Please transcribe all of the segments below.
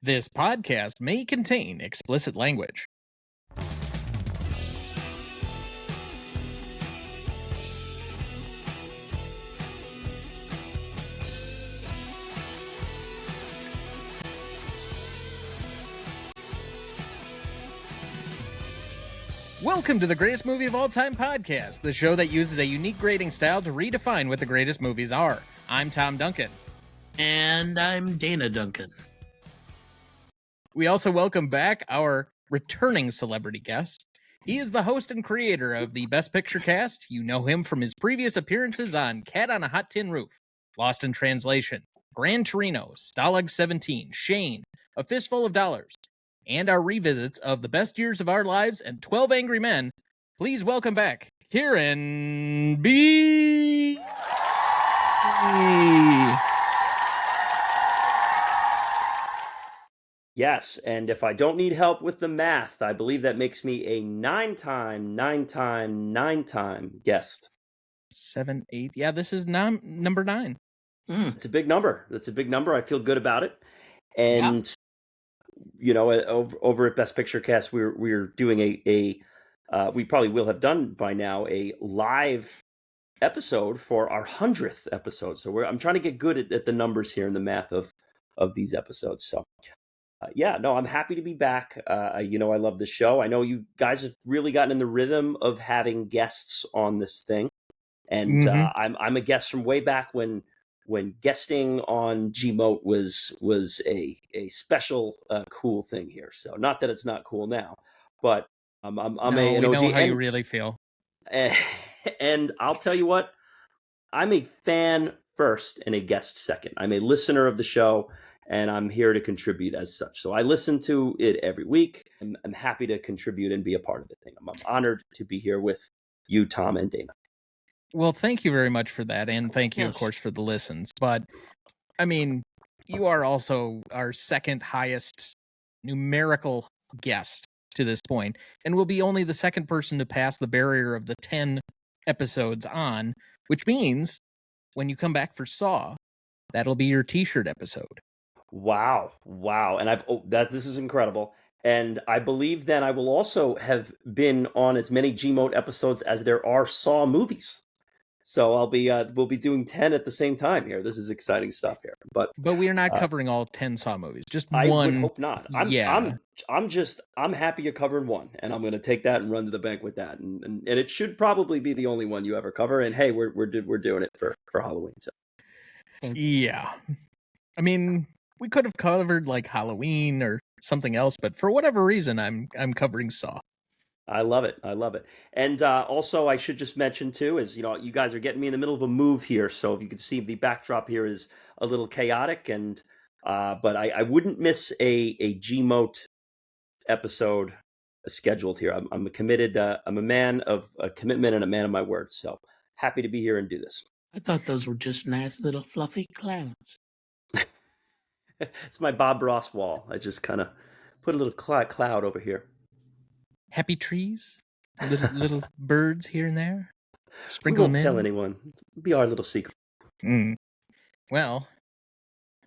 This podcast may contain explicit language. Welcome to the Greatest Movie of All Time podcast, the show that uses a unique grading style to redefine what the greatest movies are. I'm Tom Duncan. And I'm Dana Duncan. We also welcome back our returning celebrity guest. He is the host and creator of the Best Picture cast. You know him from his previous appearances on Cat on a Hot Tin Roof, Lost in Translation, Gran Torino, Stalag 17, Shane, A Fistful of Dollars, and our revisits of The Best Years of Our Lives and 12 Angry Men. Please welcome back Kieran B. Yes, and if I don't need help with the math, I believe that makes me a nine-time guest. 7, 8. Yeah, this is number 9. It's a big number. That's a big number. I feel good about it. And you know, over at Best Picture Cast, we're doing we probably will have done by now a live episode for our 100th episode. So I'm trying to get good at the numbers here and the math of these episodes. So. I'm happy to be back. I love the show. I know you guys have really gotten in the rhythm of having guests on this thing. And I'm a guest from way back when guesting on Gmote was a special, cool thing here. So not that it's not cool now, but I'm an OG. We know how you really feel. And I'll tell you what, I'm a fan first and a guest second. I'm a listener of the show. And I'm here to contribute as such. So I listen to it every week. I'm happy to contribute and be a part of the thing. I'm honored to be here with you, Tom, and Dana. Well, thank you very much for that. And thank you, of course, for the listens. But, I mean, you are also our second highest numerical guest to this point, and will be only the second person to pass the barrier of the 10 episodes on, which means when you come back for Saw, that'll be your t-shirt episode. Wow. And this is incredible. And I believe then I will also have been on as many Gmote episodes as there are Saw movies. So we'll be doing 10 at the same time here. This is exciting stuff here. But we are not covering all 10 Saw movies. Just I one. I would hope not. I'm happy you're covering one, and I'm going to take that and run to the bank with that. And it should probably be the only one you ever cover. And hey, we're doing it for Halloween. So yeah, I mean, we could have covered like Halloween or something else, but for whatever reason, I'm covering Saw. I love it. And also, I should just mention too, is you guys are getting me in the middle of a move here, so if you can see the backdrop here is a little chaotic, and but I wouldn't miss a Gmote episode scheduled here. I'm committed. I'm a man of a commitment and a man of my word. So happy to be here and do this. I thought those were just nice little fluffy clouds. It's my Bob Ross wall. I just kind of put a little cloud over here. Happy trees, little birds here and there. Sprinkle them in. Tell anyone. It'll be our little secret. Well,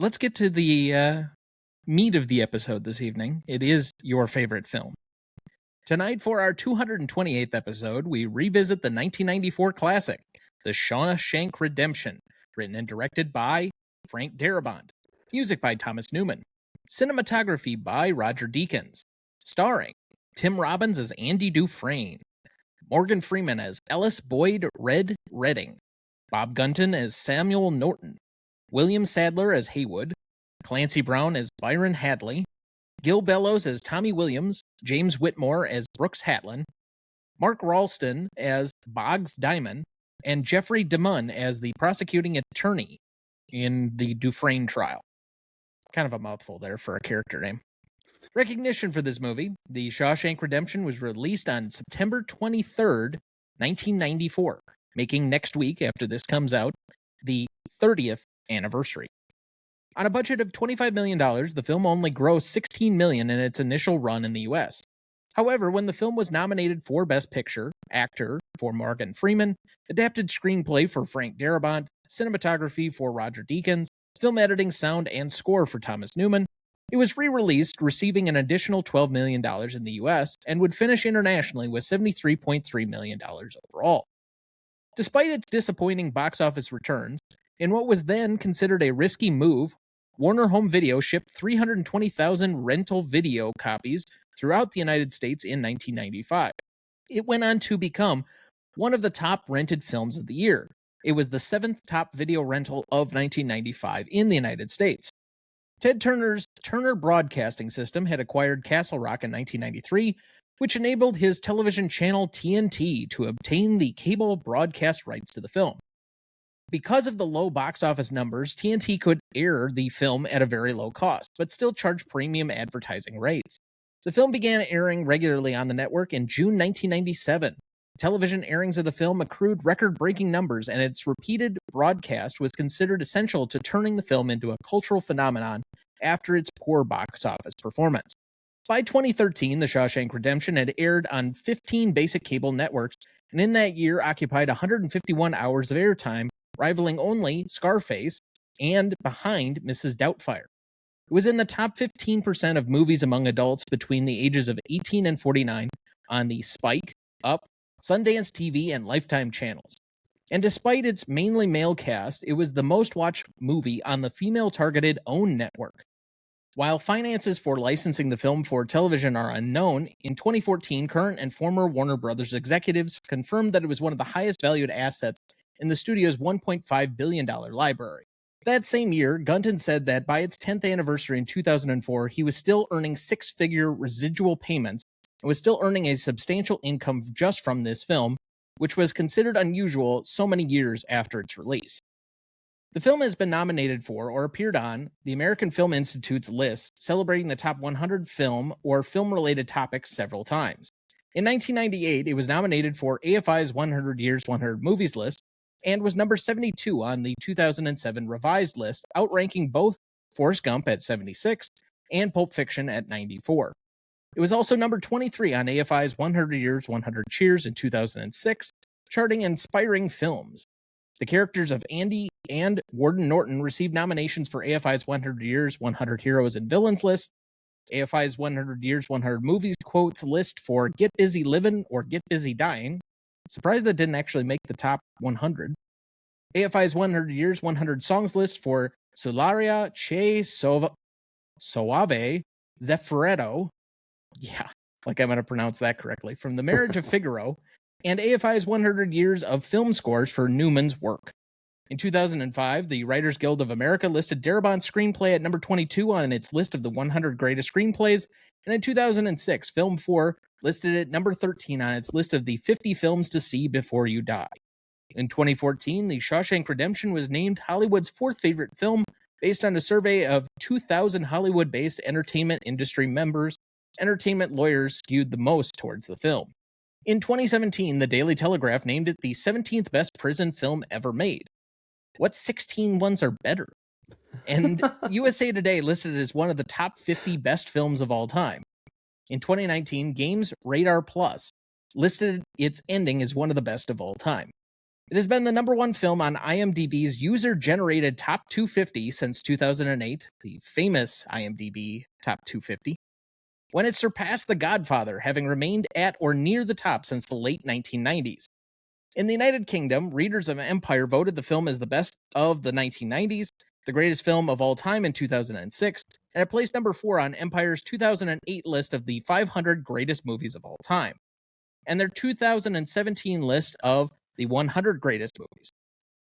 let's get to the meat of the episode this evening. It is your favorite film. Tonight, for our 228th episode, we revisit the 1994 classic, The Shawshank Redemption, written and directed by Frank Darabont. Music by Thomas Newman. Cinematography by Roger Deakins. Starring Tim Robbins as Andy Dufresne. Morgan Freeman as Ellis Boyd Red Redding. Bob Gunton as Samuel Norton. William Sadler as Haywood. Clancy Brown as Byron Hadley. Gil Bellows as Tommy Williams. James Whitmore as Brooks Hatlin. Mark Ralston as Boggs Diamond. And Jeffrey DeMunn as the prosecuting attorney in the Dufresne trial. Kind of a mouthful there for a character name. Recognition for this movie: The Shawshank Redemption was released on September 23rd, 1994, making next week, after this comes out, the 30th anniversary. On a budget of $25 million, the film only grossed $16 million in its initial run in the U.S. However, when the film was nominated for Best Picture, Actor for Morgan Freeman, Adapted Screenplay for Frank Darabont, Cinematography for Roger Deakins, Film Editing, Sound, and Score for Thomas Newman, It was re-released, receiving an additional $12 million in the US, and would finish internationally with $73.3 million overall. Despite its disappointing box office returns, in what was then considered a risky move, Warner Home Video shipped 320,000 rental video copies throughout the United States in 1995. It went on to become one of the top rented films of the year. It was the 7th top video rental of 1995 in the United States. Ted Turner's Turner Broadcasting System had acquired Castle Rock in 1993, which enabled his television channel TNT to obtain the cable broadcast rights to the film. Because of the low box office numbers, TNT could air the film at a very low cost, but still charge premium advertising rates. The film began airing regularly on the network in June 1997. Television airings of the film accrued record-breaking numbers, and its repeated broadcast was considered essential to turning the film into a cultural phenomenon after its poor box office performance. By 2013, The Shawshank Redemption had aired on 15 basic cable networks, and in that year occupied 151 hours of airtime, rivaling only Scarface and behind Mrs. Doubtfire. It was in the top 15% of movies among adults between the ages of 18 and 49 on the Spike, Up, Sundance TV, and Lifetime channels. And despite its mainly male cast, it was the most watched movie on the female-targeted OWN network. While finances for licensing the film for television are unknown, in 2014, current and former Warner Brothers executives confirmed that it was one of the highest valued assets in the studio's $1.5 billion library. That same year, Gunton said that by its 10th anniversary in 2004, he was still earning six-figure residual payments and was still earning a substantial income just from this film, which was considered unusual so many years after its release. The film has been nominated for or appeared on the American Film Institute's list celebrating the top 100 film or film-related topics several times. In 1998, it was nominated for AFI's 100 Years 100 Movies list and was number 72 on the 2007 revised list, outranking both Forrest Gump at 76 and Pulp Fiction at 94. It was also number 23 on AFI's 100 Years 100 Cheers in 2006, charting inspiring films. The characters of Andy and Warden Norton received nominations for AFI's 100 Years 100 Heroes and Villains list, AFI's 100 Years 100 Movies quotes list for Get Busy Livin' or Get Busy Dying. Surprised that didn't actually make the top 100. AFI's 100 Years 100 Songs list for Solaria Che Soave Zeffiretto. Yeah, like I'm going to pronounce that correctly. From The Marriage of Figaro. And AFI's 100 Years of Film Scores for Newman's work. In 2005, the Writers Guild of America listed Darabont's screenplay at number 22 on its list of the 100 greatest screenplays, and in 2006, Film 4 listed it number 13 on its list of the 50 films to see before you die. In 2014, The Shawshank Redemption was named Hollywood's fourth favorite film based on a survey of 2,000 Hollywood-based entertainment industry members. Entertainment lawyers skewed the most towards the film. In 2017, the Daily Telegraph named it the 17th best prison film ever made. What 16 ones are better? And USA Today listed it as one of the top 50 best films of all time. In 2019, Games Radar Plus listed its ending as one of the best of all time. It has been the number one film on IMDb's user-generated Top 250 since 2008, the famous IMDb Top 250, when it surpassed The Godfather, having remained at or near the top since the late 1990s. In the United Kingdom, readers of Empire voted the film as the best of the 1990s, the greatest film of all time in 2006, and it placed number 4 on Empire's 2008 list of the 500 greatest movies of all time, and their 2017 list of the 100 greatest movies.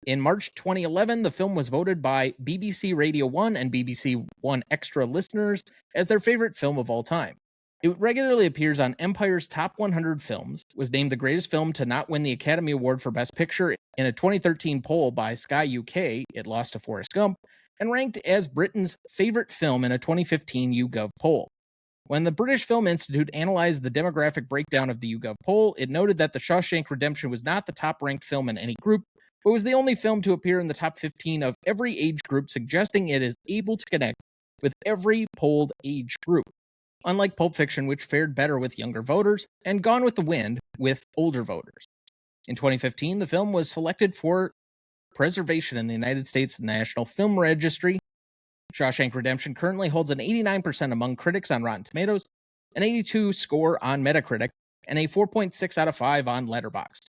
In March 2011, the film was voted by BBC Radio 1 and BBC One Extra listeners as their favorite film of all time. It regularly appears on Empire's Top 100 Films, was named the greatest film to not win the Academy Award for Best Picture in a 2013 poll by Sky UK, it lost to Forrest Gump, and ranked as Britain's favorite film in a 2015 YouGov poll. When the British Film Institute analyzed the demographic breakdown of the YouGov poll, it noted that The Shawshank Redemption was not the top-ranked film in any group, but was the only film to appear in the top 15 of every age group, suggesting it is able to connect with every polled age group. Unlike Pulp Fiction, which fared better with younger voters, and Gone with the Wind with older voters. In 2015, the film was selected for preservation in the United States National Film Registry. Shawshank Redemption currently holds an 89% among critics on Rotten Tomatoes, an 82 score on Metacritic, and a 4.6 out of 5 on Letterboxd.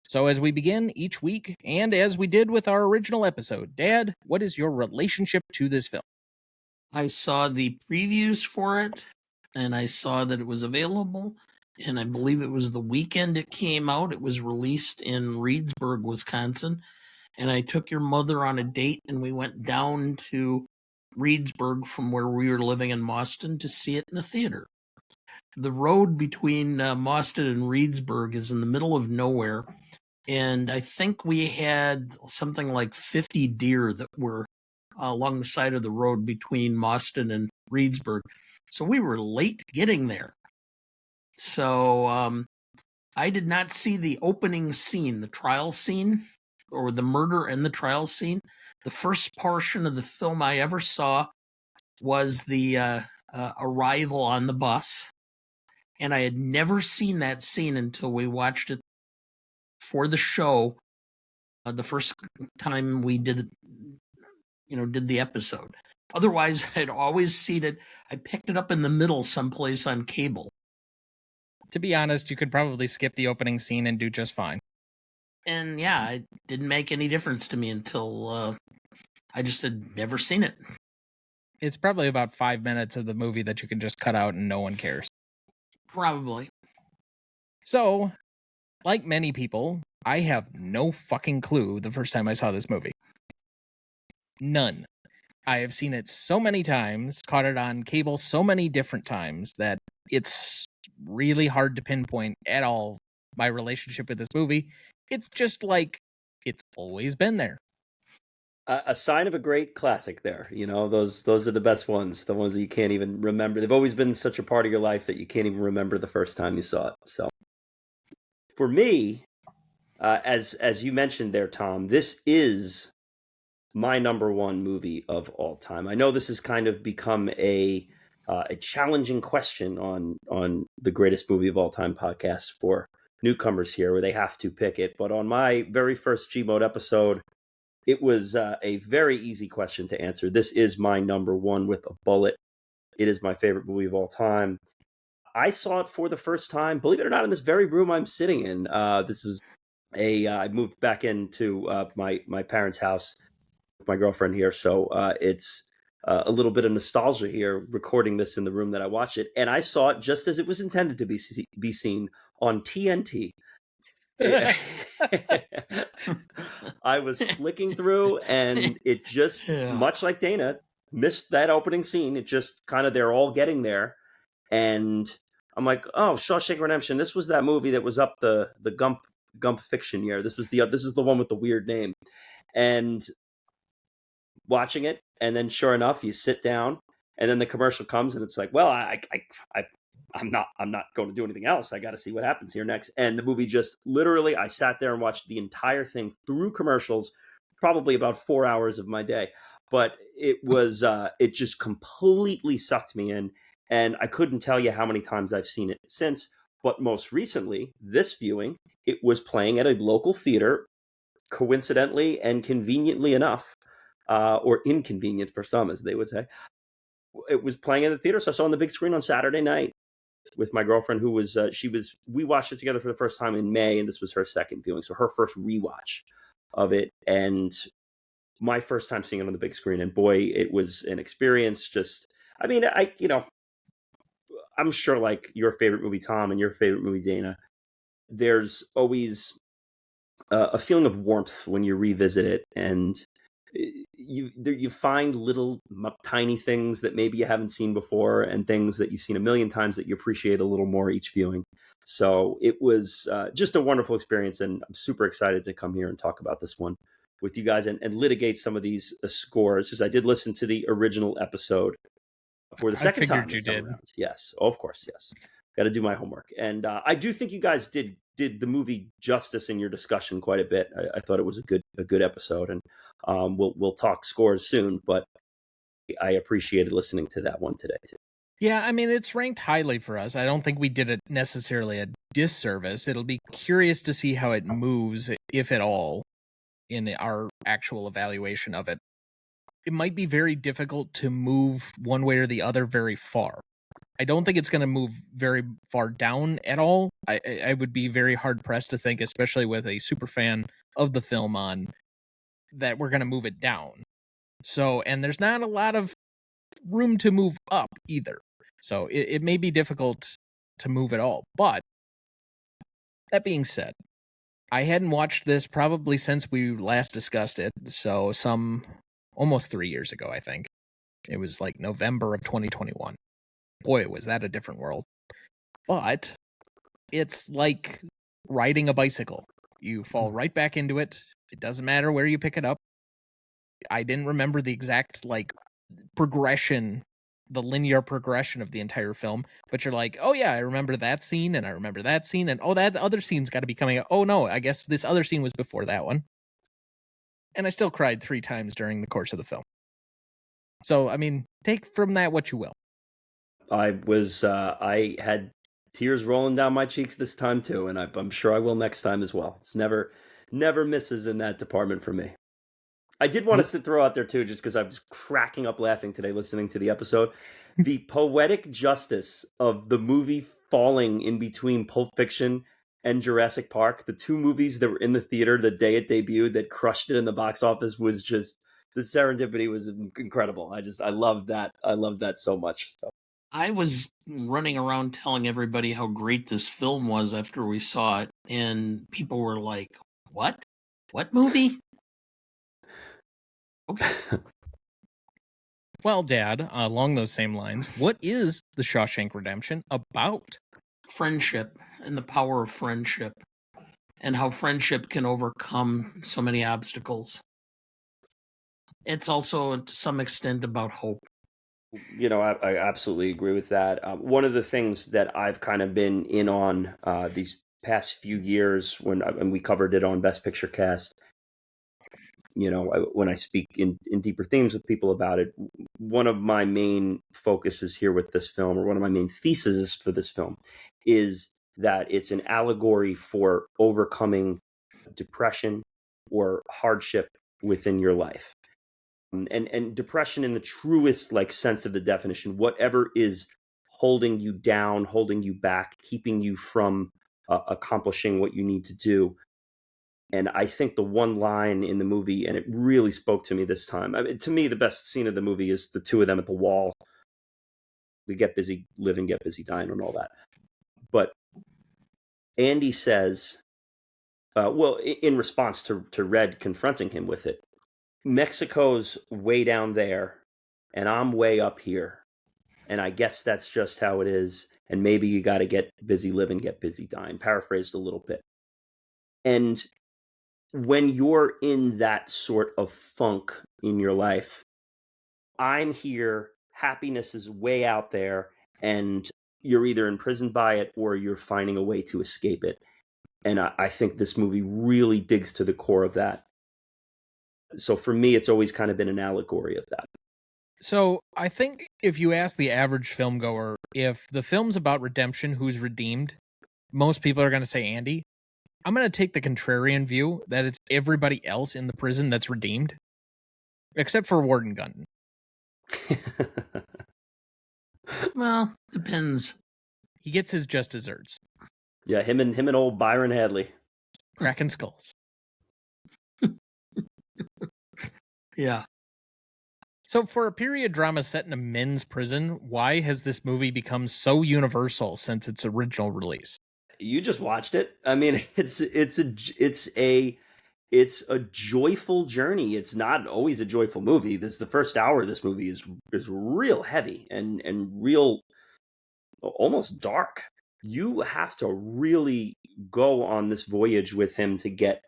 So as we begin each week, and as we did with our original episode, Dad, what is your relationship to this film? I saw the previews for it, and I saw that it was available, and I believe it was the weekend it came out. It was released in Reedsburg, Wisconsin, and I took your mother on a date, and we went down to Reedsburg from where we were living in Mauston to see it in the theater. The road between Mauston and Reedsburg is in the middle of nowhere, and I think we had something like 50 deer that were along the side of the road between Mauston and Reedsburg. So we were late getting there. So I did not see the opening scene, the trial scene, or the murder and the trial scene. The first portion of the film I ever saw was the arrival on the bus. And I had never seen that scene until we watched it for the show the first time we did the episode. Otherwise, I'd always seen it. I picked it up in the middle someplace on cable. To be honest, you could probably skip the opening scene and do just fine. And yeah, it didn't make any difference to me until I just had never seen it. It's probably about 5 minutes of the movie that you can just cut out and no one cares. Probably. So, like many people, I have no fucking clue the first time I saw this movie. None. I have seen it so many times, caught it on cable so many different times that it's really hard to pinpoint at all my relationship with this movie. It's just like it's always been there. A sign of a great classic there. You know, those are the best ones, the ones that you can't even remember. They've always been such a part of your life that you can't even remember the first time you saw it. So for me, as you mentioned there, Tom, this is my number one movie of all time. I know this has kind of become a challenging question on the greatest movie of all time podcast for newcomers here, where they have to pick it. But on my very first Gmode episode, it was a very easy question to answer. This is my number one with a bullet. It is my favorite movie of all time. I saw it for the first time, believe it or not, in this very room I'm sitting in. This was I moved back into my parents' house with my girlfriend here, so it's a little bit of nostalgia here, recording this in the room that I watched it, and I saw it just as it was intended to be seen on TNT. I was flicking through, and it just, much like Dana, missed that opening scene. It just kind of, they're all getting there, and I'm like, oh, Shawshank Redemption. This was that movie that was up the Gump fiction year. This is the one with the weird name, and watching it, and then sure enough, you sit down, and then the commercial comes, and it's like, well, I'm not going to do anything else. I got to see what happens here next. And the movie just literally, I sat there and watched the entire thing through commercials, probably about 4 hours of my day. But it was, it just completely sucked me in. And I couldn't tell you how many times I've seen it since. But most recently, this viewing, it was playing at a local theater, coincidentally and conveniently enough, or inconvenient for some, as they would say. It was playing in the theater. So I saw it on the big screen on Saturday night with my girlfriend, who was, we watched it together for the first time in May, and this was her second viewing. So her first rewatch of it, and my first time seeing it on the big screen. And boy, it was an experience. I'm sure, like your favorite movie, Tom, and your favorite movie, Dana, there's always a feeling of warmth when you revisit it, and you find little tiny things that maybe you haven't seen before, and things that you've seen a million times that you appreciate a little more each viewing. So it was just a wonderful experience, and I'm super excited to come here and talk about this one with you guys, and litigate some of these scores, because I did listen to the original episode for the second time. You did. Yes, of course, yes. Got to do my homework, and I do think you guys did the movie justice in your discussion quite a bit. I thought it was a good episode, and we'll talk scores soon. But I appreciated listening to that one today too. Yeah, I mean, it's ranked highly for us. I don't think we did it necessarily a disservice. It'll be curious to see how it moves, if at all, in our actual evaluation of it. it might be very difficult to move one way or the other very far. I don't think it's going to move very far down at all. I would be very hard pressed to think, especially with a super fan of the film on, that we're going to move it down. So, and there's not a lot of room to move up either. So it may be difficult to move at all. But that being said, I hadn't watched this probably since we last discussed it. So almost 3 years ago, I think. It was like November of 2021. Boy, was that a different world. But it's like riding a bicycle. You fall right back into it. It doesn't matter where you pick it up. I didn't remember the exact progression, the linear progression of the entire film, but you're like, oh yeah, I remember that scene, and I remember that scene, and oh, that other scene's got to be coming up. Oh no, I guess this other scene was before that one. And I still cried 3 times during the course of the film. So, I mean, take from that what you will. I had tears rolling down my cheeks this time too, and I'm sure I will next time as well. It's never misses in that department for me. I did want to throw out there too, just because I was cracking up laughing today listening to the episode, the poetic justice of the movie falling in between Pulp Fiction and Jurassic Park, the 2 movies that were in the theater the day it debuted that crushed it in the box office, was just, the serendipity was incredible. I loved that. I loved that so much. So. I was running around telling everybody how great this film was after we saw it, and people were like, "What? What movie?" Okay. Well, Dad, along those same lines, what is The Shawshank Redemption about? Friendship and the power of friendship, and how friendship can overcome so many obstacles. It's also, to some extent, about hope. You know, I absolutely agree with that. One of the things that I've kind of been in on these past few years when we covered it on Best Picture Cast, you know, when I speak in deeper themes with people about it, one of my main focuses here with this film, or one of my main theses for this film, is that it's an allegory for overcoming depression or hardship within your life. And depression in the truest sense of the definition, whatever is holding you down, holding you back, keeping you from accomplishing what you need to do. And I think the one line in the movie, and it really spoke to me this time. I mean, to me, the best scene of the movie is the 2 of them at the wall. The get busy living, get busy dying, and all that. But Andy says, in response to Red confronting him with it, Mexico's way down there, and I'm way up here. And I guess that's just how it is. And maybe you got to get busy living, get busy dying. Paraphrased a little bit. And when you're in that sort of funk in your life, I'm here, happiness is way out there, and you're either imprisoned by it or you're finding a way to escape it. And I think this movie really digs to the core of that. So for me, it's always kind of been an allegory of that. So I think if you ask the average filmgoer if the film's about redemption, who's redeemed, most people are going to say Andy. I'm going to take the contrarian view that it's everybody else in the prison that's redeemed, except for Warden Gunton. Well, depends. He gets his just desserts. Yeah, him and old Byron Hadley. Cracking skulls. Yeah. So for a period drama set in a men's prison, why has this movie become so universal since its original release? You just watched it. I mean, it's a joyful journey. It's not always a joyful movie. The first hour of this movie is real heavy and real almost dark. You have to really go on this voyage with him to get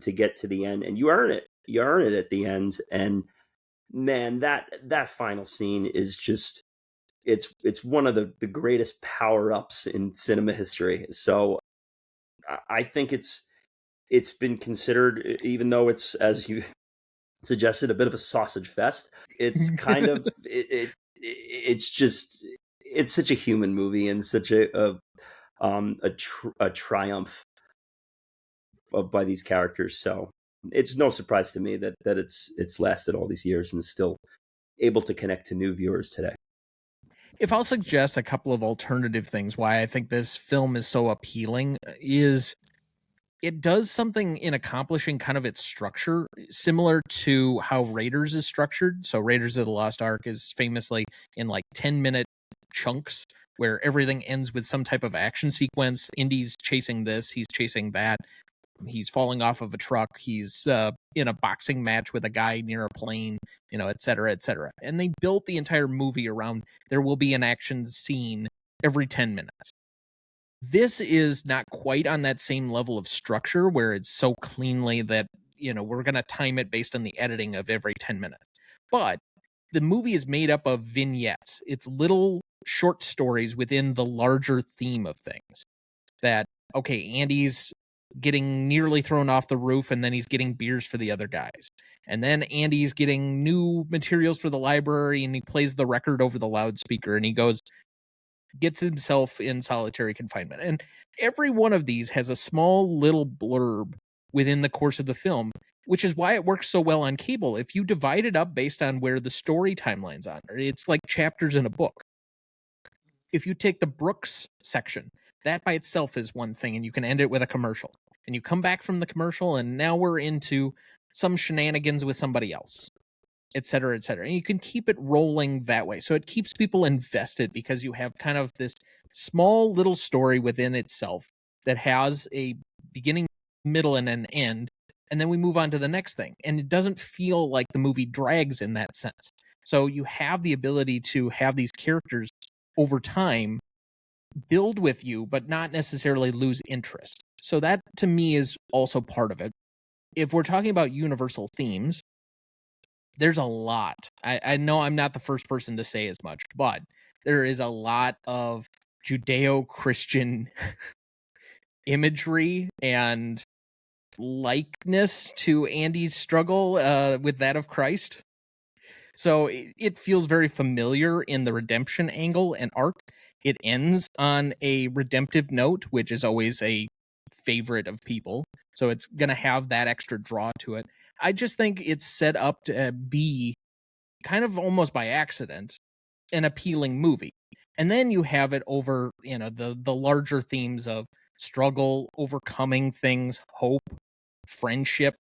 to the end, and you earn it. You earn it at the end, and man, that final scene is just it's one of the greatest power-ups in cinema history. So I think it's been considered, even though it's, as you suggested, a bit of a sausage fest, it's kind of it's just, it's such a human movie and such a triumph by these characters. So it's no surprise to me that it's lasted all these years and is still able to connect to new viewers today. If I'll suggest a couple of alternative things why I think this film is so appealing, is it does something in accomplishing kind of its structure similar to how Raiders is structured. So Raiders of the Lost Ark is famously in like 10-minute chunks where everything ends with some type of action sequence. Indy's chasing this, he's chasing that. He's falling off of a truck. He's in a boxing match with a guy near a plane, et cetera, et cetera. And they built the entire movie around there will be an action scene every 10 minutes. This is not quite on that same level of structure where it's so cleanly that, we're going to time it based on the editing of every 10 minutes. But the movie is made up of vignettes. It's little short stories within the larger theme of things that, okay, Andy's getting nearly thrown off the roof and then he's getting beers for the other guys. And then Andy's getting new materials for the library and he plays the record over the loudspeaker and he gets himself in solitary confinement. And every one of these has a small little blurb within the course of the film, which is why it works so well on cable. If you divide it up based on where the story timeline's on, it's like chapters in a book. If you take the Brooks section, that by itself is one thing, and you can end it with a commercial. And you come back from the commercial, and now we're into some shenanigans with somebody else, et cetera, et cetera. And you can keep it rolling that way. So it keeps people invested because you have kind of this small little story within itself that has a beginning, middle, and an end. And then we move on to the next thing. And it doesn't feel like the movie drags in that sense. So you have the ability to have these characters over time build with you, but not necessarily lose interest. So that to me is also part of it. If we're talking about universal themes, there's a lot. I know I'm not the first person to say as much, but there is a lot of Judeo-Christian imagery and likeness to Andy's struggle with that of Christ. So it feels very familiar in the redemption angle and arc. It ends on a redemptive note, which is always a favorite of people. So it's going to have that extra draw to it. I just think it's set up to be kind of almost by accident an appealing movie. And then you have it over, the larger themes of struggle, overcoming things, hope, friendship.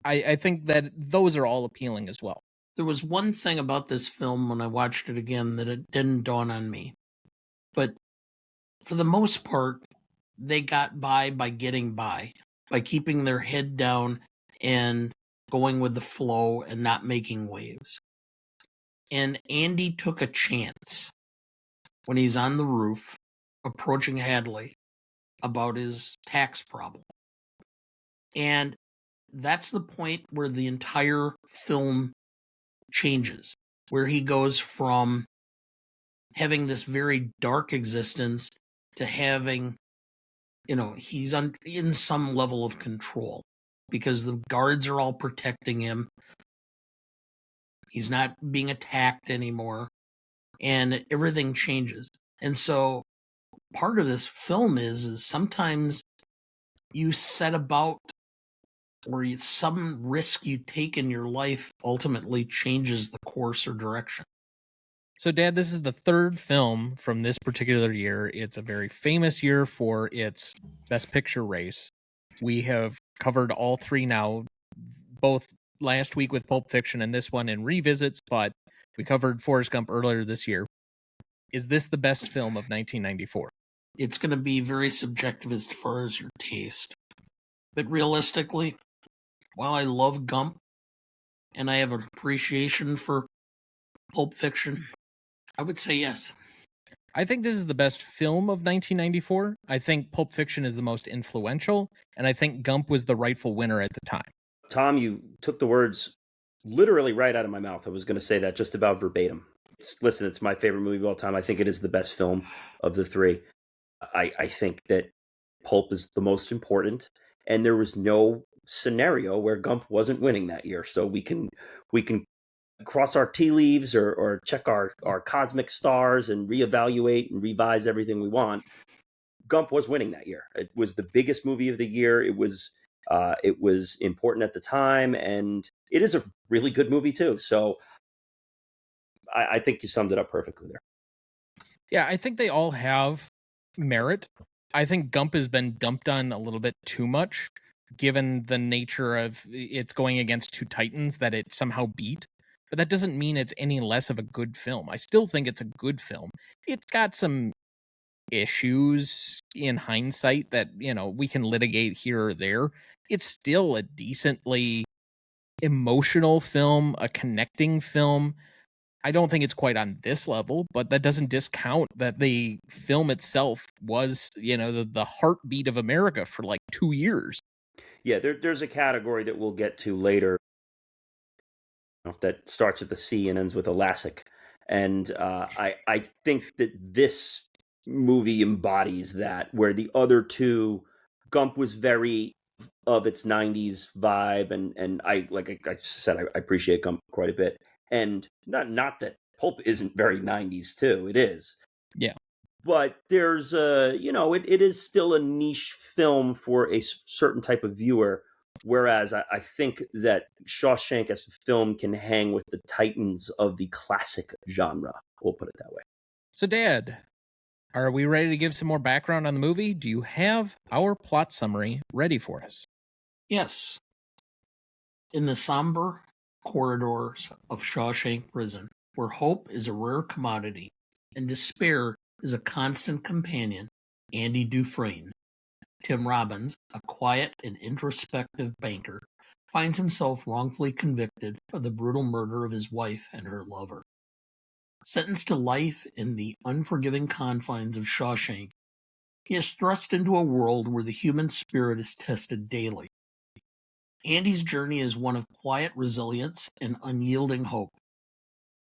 I think that those are all appealing as well. There was one thing about this film when I watched it again that it didn't dawn on me. But for the most part, they got by getting by keeping their head down and going with the flow and not making waves. And Andy took a chance when he's on the roof approaching Hadley about his tax problem. And that's the point where the entire film changes, where he goes from having this very dark existence to having, he's in some level of control because the guards are all protecting him. He's not being attacked anymore, and everything changes. And so part of this film is sometimes you set about, or some risk you take in your life ultimately changes the course or direction. So, Dad, this is the third film from this particular year. It's a very famous year for its Best Picture race. We have covered all three now, both last week with Pulp Fiction and this one in revisits, but we covered Forrest Gump earlier this year. Is this the best film of 1994? It's going to be very subjective as far as your taste. But realistically, while I love Gump and I have an appreciation for Pulp Fiction, I would say yes. I think this is the best film of 1994. I think Pulp Fiction is the most influential, and I think Gump was the rightful winner at the time. Tom, you took the words literally right out of my mouth. I was going to say that just about verbatim. Listen, it's my favorite movie of all time. I think it is the best film of the three. I think that Pulp is the most important, and there was no scenario where Gump wasn't winning that year. So we can cross our tea leaves or check our cosmic stars and reevaluate and revise everything we want. Gump was winning that year. It was the biggest movie of the year. It was It was important at the time, and it is a really good movie too. So I think you summed it up perfectly there. Yeah, I think they all have merit. I think Gump has been dumped on a little bit too much, given the nature of it's going against two titans that it somehow beat. But that doesn't mean it's any less of a good film. I still think it's a good film. It's got some issues in hindsight that, we can litigate here or there. It's still a decently emotional film, a connecting film. I don't think it's quite on this level, but that doesn't discount that the film itself was, the heartbeat of America for like 2 years. Yeah, there's a category that we'll get to later that starts with a C and ends with a Lassic. And I think that this movie embodies that, where the other two, Gump was very of its 90s vibe, and I said, I appreciate Gump quite a bit. And not that Pulp isn't very 90s too, it is. Yeah. But there's it is still a niche film for a certain type of viewer. Whereas I think that Shawshank as a film can hang with the titans of the classic genre. We'll put it that way. So, Dad, are we ready to give some more background on the movie? Do you have our plot summary ready for us? Yes. In the somber corridors of Shawshank Prison, where hope is a rare commodity and despair is a constant companion, Andy Dufresne, Tim Robbins, a quiet and introspective banker, finds himself wrongfully convicted of the brutal murder of his wife and her lover. Sentenced to life in the unforgiving confines of Shawshank, he is thrust into a world where the human spirit is tested daily. Andy's journey is one of quiet resilience and unyielding hope.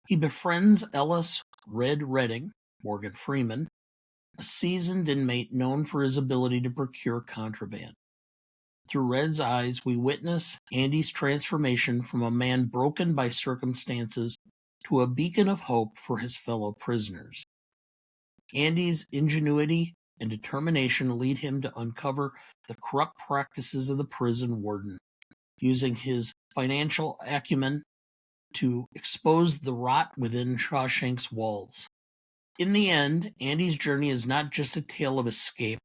He befriends Ellis Red Redding, Morgan Freeman, a seasoned inmate known for his ability to procure contraband. Through Red's eyes, we witness Andy's transformation from a man broken by circumstances to a beacon of hope for his fellow prisoners. Andy's ingenuity and determination lead him to uncover the corrupt practices of the prison warden, using his financial acumen to expose the rot within Shawshank's walls. In the end, Andy's journey is not just a tale of escape,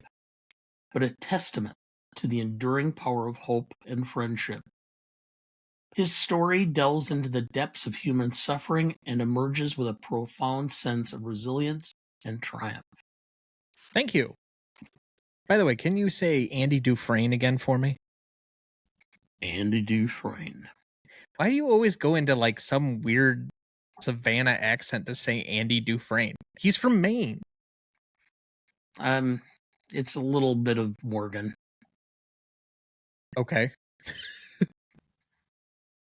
but a testament to the enduring power of hope and friendship. His story delves into the depths of human suffering and emerges with a profound sense of resilience and triumph. Thank you. By the way, can you say Andy Dufresne again for me? Andy Dufresne. Why do you always go into like some weird Savannah accent to say Andy Dufresne? He's from Maine. It's a little bit of Morgan. Okay.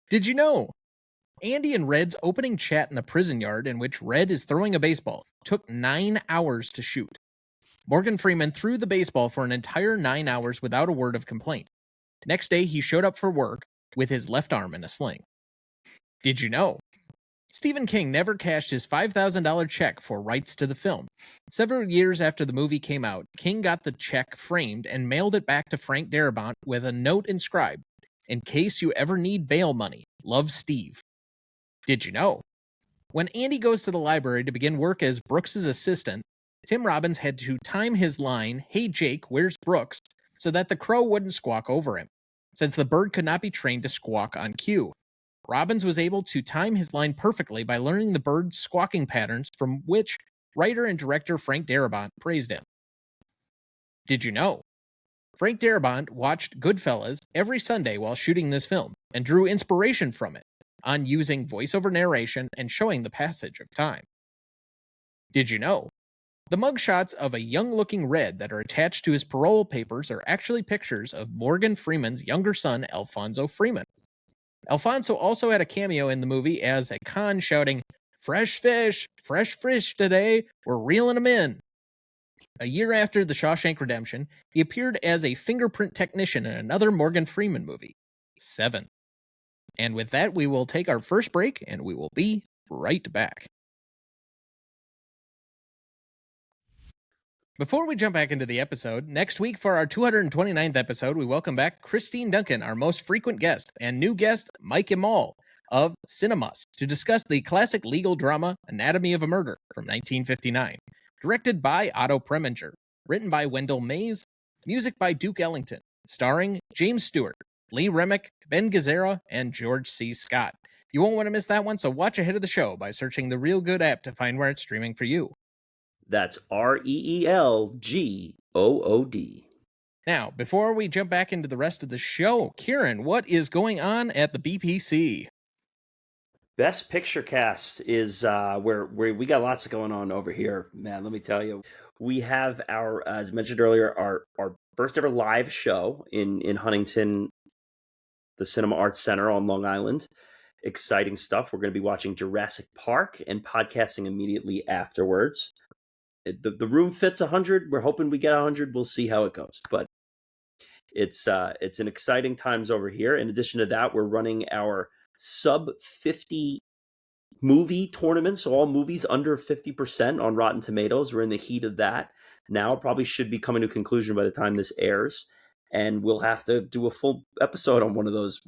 Did you know? Andy and Red's opening chat in the prison yard, in which Red is throwing a baseball, took 9 hours to shoot. Morgan Freeman threw the baseball for an entire 9 hours without a word of complaint. Next day, he showed up for work with his left arm in a sling. Did you know? Stephen King never cashed his $5,000 check for rights to the film. Several years after the movie came out, King got the check framed and mailed it back to Frank Darabont with a note inscribed, "In case you ever need bail money, love, Steve." Did you know? When Andy goes to the library to begin work as Brooks's assistant, Tim Robbins had to time his line, "Hey Jake, where's Brooks?" so that the crow wouldn't squawk over him, since the bird could not be trained to squawk on cue. Robbins was able to time his line perfectly by learning the bird's squawking patterns, from which writer and director Frank Darabont praised him. Did you know? Frank Darabont watched Goodfellas every Sunday while shooting this film and drew inspiration from it on using voiceover narration and showing the passage of time. Did you know? The mugshots of a young-looking Red that are attached to his parole papers are actually pictures of Morgan Freeman's younger son, Alfonso Freeman. Alfonso also had a cameo in the movie as a con shouting, fresh fish today, we're reeling them in." A year after The Shawshank Redemption, he appeared as a fingerprint technician in another Morgan Freeman movie, Seven. And with that, we will take our first break, and we will be right back. Before we jump back into the episode, next week for our 229th episode, we welcome back Christine Duncan, our most frequent guest, and new guest Mike Imal of Cinemas, to discuss the classic legal drama Anatomy of a Murder from 1959, directed by Otto Preminger, written by Wendell Mays, music by Duke Ellington, starring James Stewart, Lee Remick, Ben Gazzara, and George C. Scott. You won't want to miss that one, so watch ahead of the show by searching the Real Good app to find where it's streaming for you. That's REELGOOD. Now, before we jump back into the rest of the show, Kieran, what is going on at the BPC? Best Picture Cast is where we got lots going on over here, man. Let me tell you, we have our, as mentioned earlier, our first ever live show in Huntington, the Cinema Arts Center on Long Island. Exciting stuff. We're going to be watching Jurassic Park and podcasting immediately afterwards. The room fits 100. We're hoping we get 100. We'll see how it goes, but it's an exciting times over here. In addition to that, we're running our sub 50 movie tournament, so all movies under 50% on Rotten Tomatoes. We're in the heat of that now. It probably should be coming to a conclusion by the time this airs, and we'll have to do a full episode on one of those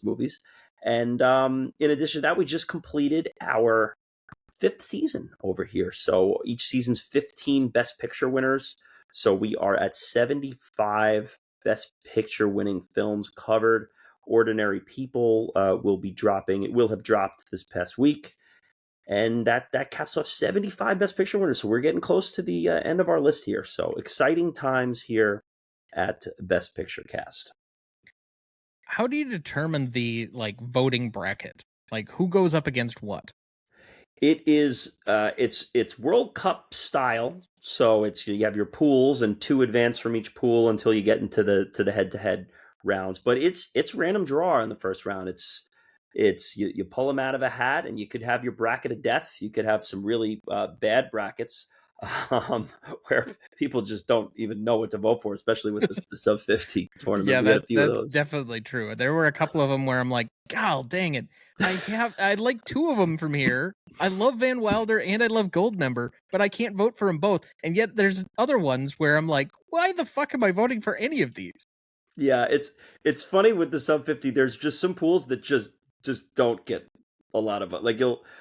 movies. And in addition to that, we just completed our 5th season over here. So each season's 15 Best Picture winners. So we are at 75 Best Picture winning films covered. Ordinary People will have dropped this past week. And that caps off 75 Best Picture winners. So we're getting close to the end of our list here. So exciting times here at Best Picture Cast. How do you determine the voting bracket? Like, who goes up against what? It is it's World Cup style. So you have your pools and 2 advance from each pool until you get into the head-to-head rounds. But it's random draw in the first round. It's you pull them out of a hat, and you could have your bracket of death. You could have some really bad brackets where people just don't even know what to vote for, especially with the sub 50 tournament. Yeah, that's definitely true. There were a couple of them where I'm like, God dang it. I like 2 of them from here. I love Van Wilder and I love Goldmember, but I can't vote for them both. And yet there's other ones where I'm like, why the fuck am I voting for any of these? Yeah, it's funny with the sub 50. There's just some pools that just don't get a lot of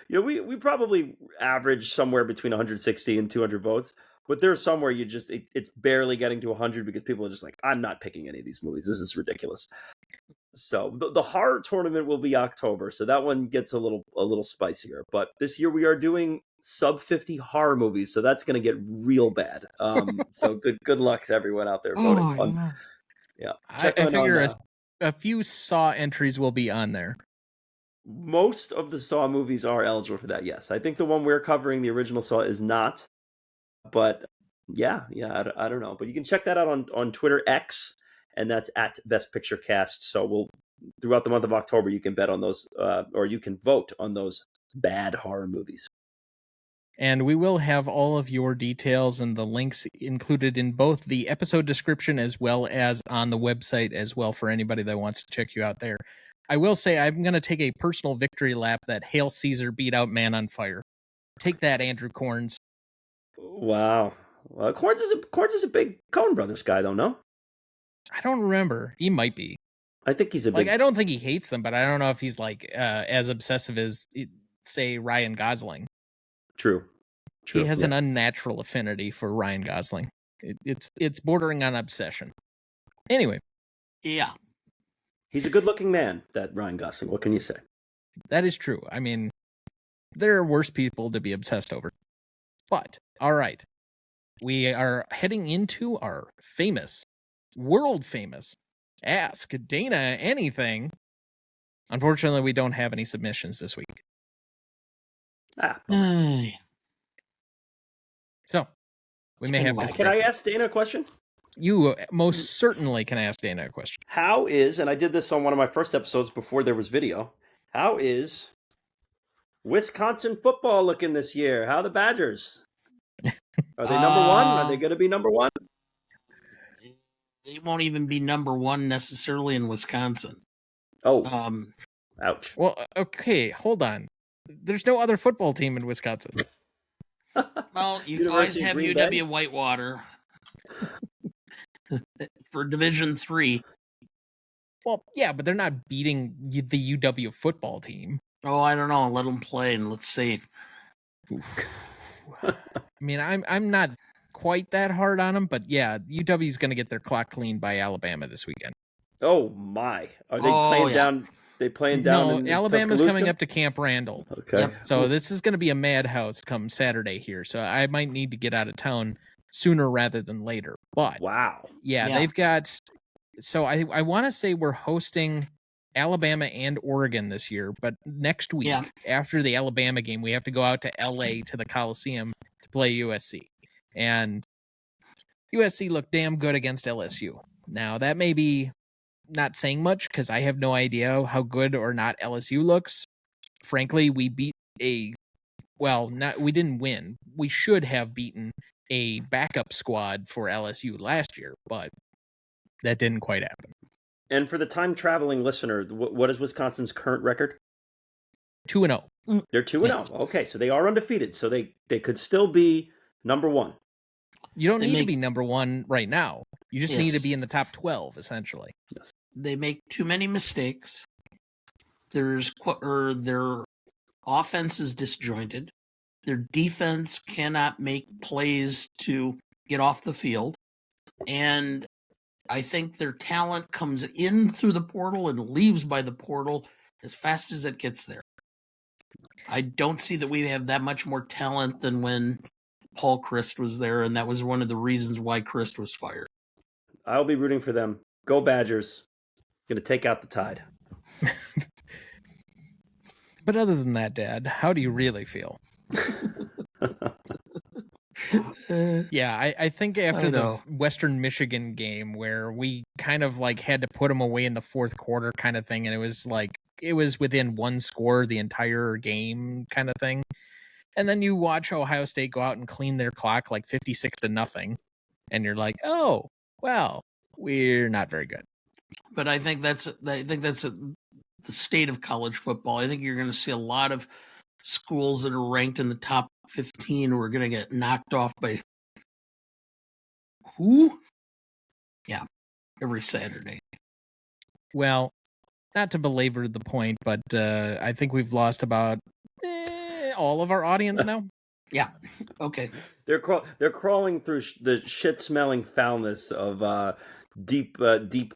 we probably average somewhere between 160 and 200 votes, but there's somewhere it's barely getting to 100 because people are just like, I'm not picking any of these movies. This is ridiculous. So the horror tournament will be October, so that one gets a little spicier. But this year we are doing sub 50 horror movies, so that's going to get real bad. So good luck to everyone out there voting. Yeah, I figure a few Saw entries will be on there. Most of the Saw movies are eligible for that, yes. I think the one we're covering, the original Saw, is not. But yeah, I don't know. But you can check that out on Twitter X, and that's at Best Picture Cast. So throughout the month of October, you can bet on those, or you can vote on those bad horror movies. And we will have all of your details and the links included in both the episode description as well as on the website as well for anybody that wants to check you out there. I will say I'm going to take a personal victory lap that Hail Caesar beat out Man on Fire. Take that, Andrew Corns. Wow. Well, Corns is a big Coen Brothers guy, though, no? I don't remember. He might be. I think he's a big... I don't think he hates them, but I don't know if he's as obsessive as, say, Ryan Gosling. True. He has an unnatural affinity for Ryan Gosling. It's bordering on obsession. Anyway. Yeah. He's a good-looking man, that Ryan Gosling. What can you say? That is true. I mean, there are worse people to be obsessed over. But, all right. We are heading into our world-famous, Ask Dana Anything. Unfortunately, we don't have any submissions this week. So, we may have to... Can I ask Dana a question? You most certainly can ask Dana a question. How is, and I did this on one of my first episodes before there was video, how is Wisconsin football looking this year? How are the Badgers? Are they number 1? Are they going to be number 1? They won't even be number 1 necessarily in Wisconsin. Oh, ouch. Well, okay, hold on. There's no other football team in Wisconsin. Well, you always have UW Whitewater. for Division III. Well, yeah, but they're not beating the UW football team. Oh, I don't know. Let them play and let's see. I mean, I'm not quite that hard on them, but yeah, UW is going to get their clock cleaned by Alabama this weekend. Oh my! Are they playing down? They playing down? No, in Alabama's Tuscaloosa? coming up to Camp Randall. Okay. Yep. So this is going to be a madhouse come Saturday here. So I might need to get out of town sooner rather than later. But Wow. yeah. They've got. So I want to say we're hosting Alabama and Oregon this year, but next week after the Alabama game, we have to go out to LA to the Coliseum to play USC. And USC looked damn good against LSU. Now that may be not saying much because I have no idea how good or not LSU looks. Frankly, we beat we didn't win. We should have beaten a backup squad for LSU last year, but that didn't quite happen. And for the time traveling listener, what is Wisconsin's current record? 2-0. They're 2-0. Okay, so they are undefeated. So they could still be number one. You don't need to be number one right now. You just need to be in the top 12, essentially. Yes. They make too many mistakes. Their offense is disjointed. Their defense cannot make plays to get off the field. And I think their talent comes in through the portal and leaves by the portal as fast as it gets there. I don't see that we have that much more talent than when Paul Christ was there, and that was one of the reasons why Christ was fired. I'll be rooting for them. Go Badgers. Going to take out the Tide. But other than that, Dad, how do you really feel? Yeah, I think after the Western Michigan game where we kind of like had to put them away in the fourth quarter kind of thing, and it was within one score the entire game kind of thing. And then you watch Ohio State go out and clean their clock like 56-0, and you're like, oh, well, we're not very good. But I think that's the state of college football. I think you're going to see a lot of schools that are ranked in the top 15 who are going to get knocked off by who? Yeah, every Saturday. Well, not to belabor the point, but I think we've lost about all of our audience now. Yeah. Okay. They're crawling through the shit-smelling foulness of deep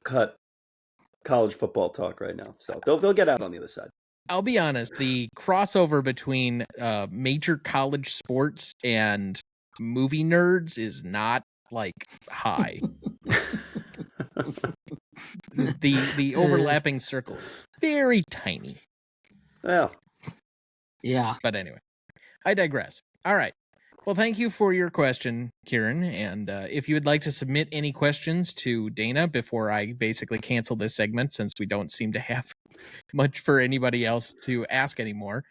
cut college football talk right now. So they'll get out on the other side. I'll be honest, the crossover between major college sports and movie nerds is not like high. the overlapping circle, very tiny. Well, yeah. But anyway, I digress. All right. Well, thank you for your question, Kieran. And if you would like to submit any questions to Dana before I basically cancel this segment, since we don't seem to have much for anybody else to ask anymore,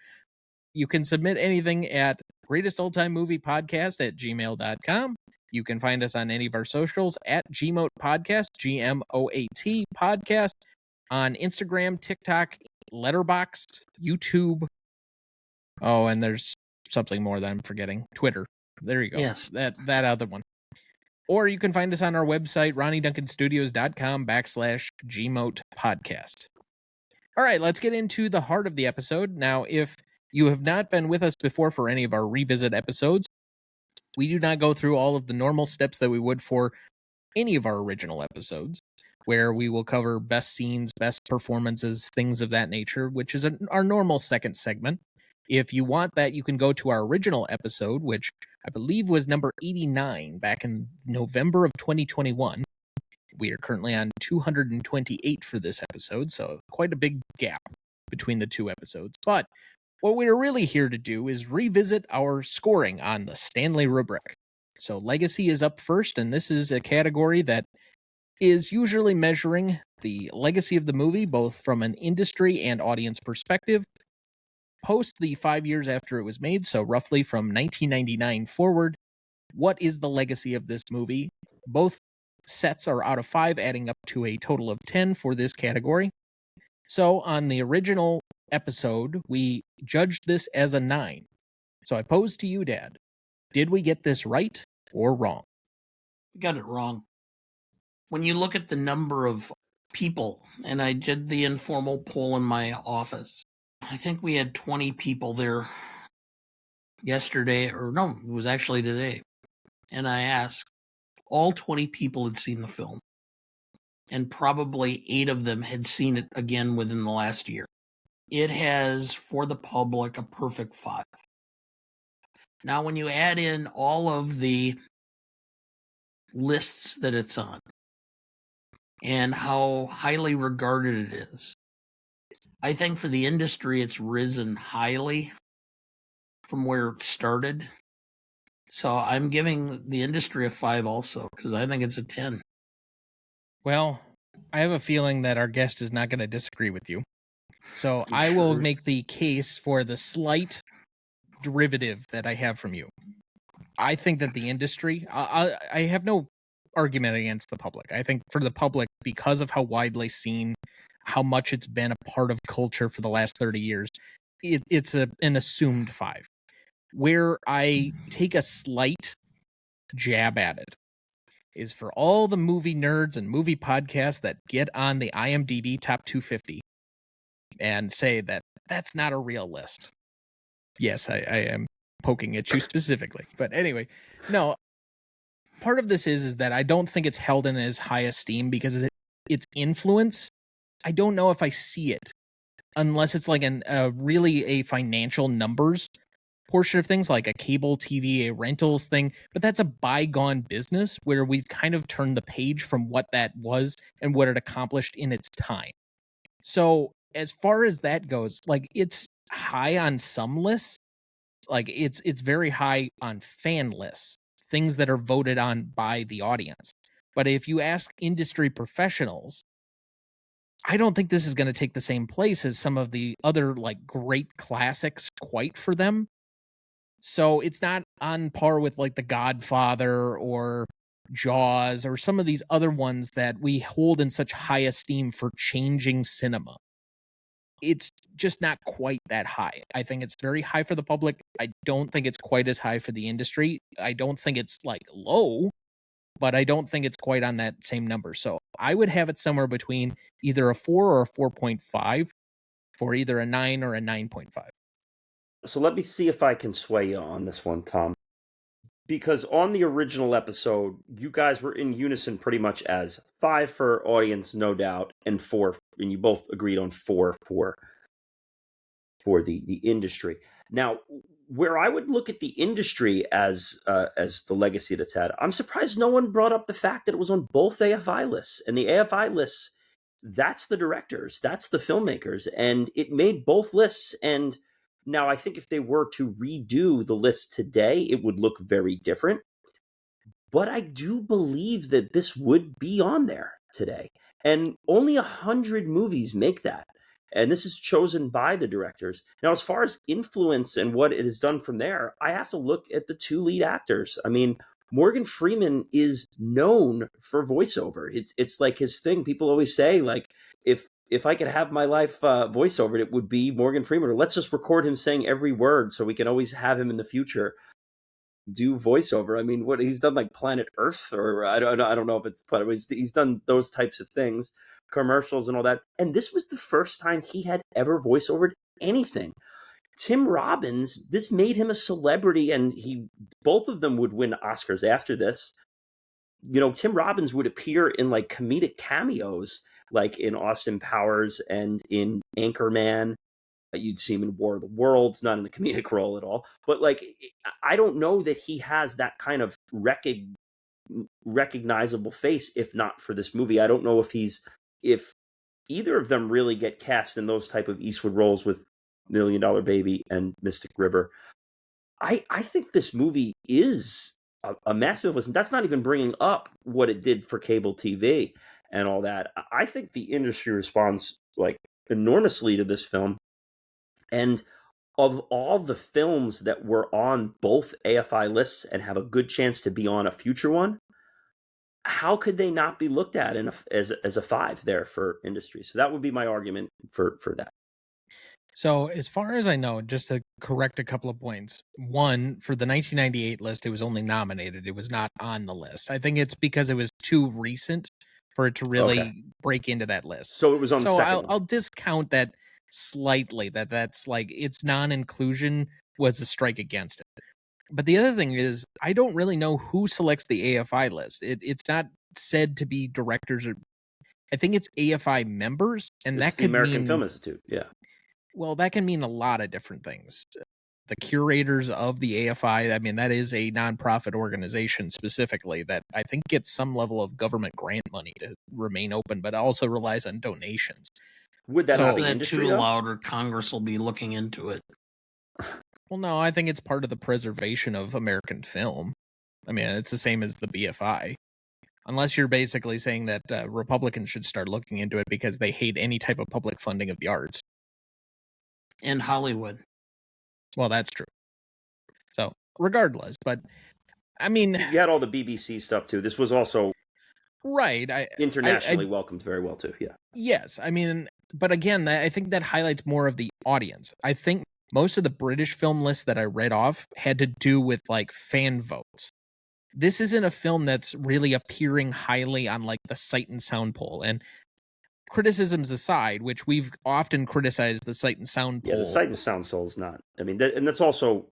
you can submit anything at greatestoldtimemoviepodcast@gmail.com. You can find us on any of our socials at GMOAT Podcast, GMOAT Podcast, on Instagram, TikTok, Letterboxd, YouTube. Oh, and there's something more that I'm forgetting. Twitter. There you go. Yes. That other one. Or you can find us on our website, RonnieDuncanStudios.com/GMOAT Podcast. All right, let's get into the heart of the episode. Now, if you have not been with us before for any of our revisit episodes, we do not go through all of the normal steps that we would for any of our original episodes, where we will cover best scenes, best performances, things of that nature, which is our normal second segment. If you want that, you can go to our original episode, which I believe was number 89 back in November of 2021. We are currently on 228 for this episode, so quite a big gap between the two episodes. But what we're really here to do is revisit our scoring on the Stanley Rubric. So Legacy is up first, and this is a category that is usually measuring the legacy of the movie, both from an industry and audience perspective, post the 5 years after it was made, so roughly from 1999 forward. What is the legacy of this movie? Both sets are out of 5, adding up to a total of 10 for this category. So on the original episode, we judged this as a 9. So I pose to you, Dad, did we get this right or wrong? We got it wrong. when you look at the number of people, and I did the informal poll in my office, I think we had 20 people there yesterday, or no, it was actually today. And I asked, all 20 people had seen the film, and probably 8 of them had seen it again within the last year. It has, for the public, a perfect 5. Now, when you add in all of the lists that it's on and how highly regarded it is, I think for the industry, it's risen highly from where it started. So I'm giving the industry a 5 also, because I think it's a 10. Well, I have a feeling that our guest is not going to disagree with you. So I will make the case for the slight derivative that I have from you. I think that the industry, I have no argument against the public. I think for the public, because of how widely seen, how much it's been a part of culture for the last 30 years, it's an assumed 5. Where I take a slight jab at it is for all the movie nerds and movie podcasts that get on the IMDb top 250 and say that that's not a real list. Yes, I am poking at you specifically. But anyway, no, part of this is that I don't think it's held in as high esteem because its influence, I don't know if I see it unless it's like really a financial numbers portion of things, like a cable TV, a rentals thing. But that's a bygone business where we've kind of turned the page from what that was and what it accomplished in its time. So as far as that goes, like, it's high on some lists. Like, it's very high on fan lists, things that are voted on by the audience. But if you ask industry professionals, I don't think this is going to take the same place as some of the other like great classics quite for them. So it's not on par with like The Godfather or Jaws or some of these other ones that we hold in such high esteem for changing cinema. It's just not quite that high. I think it's very high for the public. I don't think it's quite as high for the industry. I don't think it's like low, but I don't think it's quite on that same number. So I would have it somewhere between either a 4 or a 4.5 for either a 9 or a 9.5. So let me see if I can sway you on this one, Tom. Because on the original episode, you guys were in unison pretty much as 5 for audience, no doubt, and 4, and you both agreed on 4 for the industry. Now, where I would look at the industry as the legacy that's had, I'm surprised no one brought up the fact that it was on both AFI lists. And the AFI lists, that's the directors, that's the filmmakers, and it made both lists. And now I think if they were to redo the list today, it would look very different. But I do believe that this would be on there today. And only 100 movies make that. And this is chosen by the directors. Now, as far as influence and what it has done from there, I have to look at the 2 lead actors. I mean, Morgan Freeman is known for voiceover. It's like his thing. People always say, like, if I could have my life voiceover, it would be Morgan Freeman. Or let's just record him saying every word so we can always have him in the future do voiceover. I mean, what he's done, like Planet Earth, or I don't know if it's Planet, he's done those types of things, commercials and all that. And this was the first time he had ever voiceovered anything. Tim Robbins, this made him a celebrity, and both of them would win Oscars after this. You know, Tim Robbins would appear in like comedic cameos, like in Austin Powers and in Anchorman. You'd see him in War of the Worlds, not in a comedic role at all. But like, I don't know that he has that kind of recognizable face, if not for this movie. I don't know if either of them really get cast in those type of Eastwood roles with $1 Million Baby and Mystic River. I think this movie is a massive listen. That's not even bringing up what it did for cable TV and all that. I think the industry responds like enormously to this film. And of all the films that were on both AFI lists and have a good chance to be on a future one, how could they not be looked at as a 5 there for industry? So that would be my argument for that. So as far as I know, just to correct a couple of points. One, for the 1998 list, it was only nominated. It was not on the list. I think it's because it was too recent for it to really break into that list. So it was on the second one. I'll discount that slightly. That's like its non-inclusion was a strike against it. But the other thing is, I don't really know who selects the AFI list. It's not said to be directors or I think it's AFI members, and It's that the could American mean Film Institute. Yeah. well, that can mean a lot of different things. The curators of the AFI, I mean, that is a nonprofit organization specifically that I think gets some level of government grant money to remain open, but also relies on donations. Would that not be that industry, too though? loud, or Congress will be looking into it? Well, no, I think it's part of the preservation of American film. I mean, it's the same as the BFI. Unless you're basically saying that Republicans should start looking into it because they hate any type of public funding of the arts. And Hollywood. Well, that's true. So, regardless, but I mean, You had all the BBC stuff too. This was also right. internationally welcomed very well too. Yeah. Yes, I mean, but again, I think that highlights more of the audience. I think most of the British film lists that I read off had to do with like fan votes. This isn't a film that's really appearing highly on like the Sight and Sound poll. And criticisms aside, which we've often criticized the Sight and Sound poll. Yeah, the Sight and Sound poll is not. I mean, and that's also.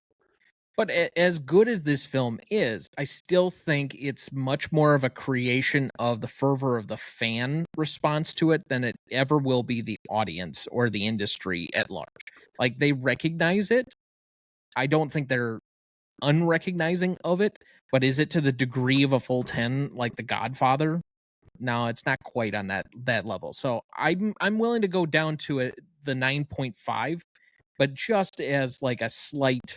But as good as this film is, I still think it's much more of a creation of the fervor of the fan response to it than it ever will be the audience or the industry at large. Like, they recognize it. I don't think they're unrecognizing of it, but is it to the degree of a full 10 like The Godfather? No, it's not quite on that level. So I'm willing to go down to the 9.5, but just as like a slight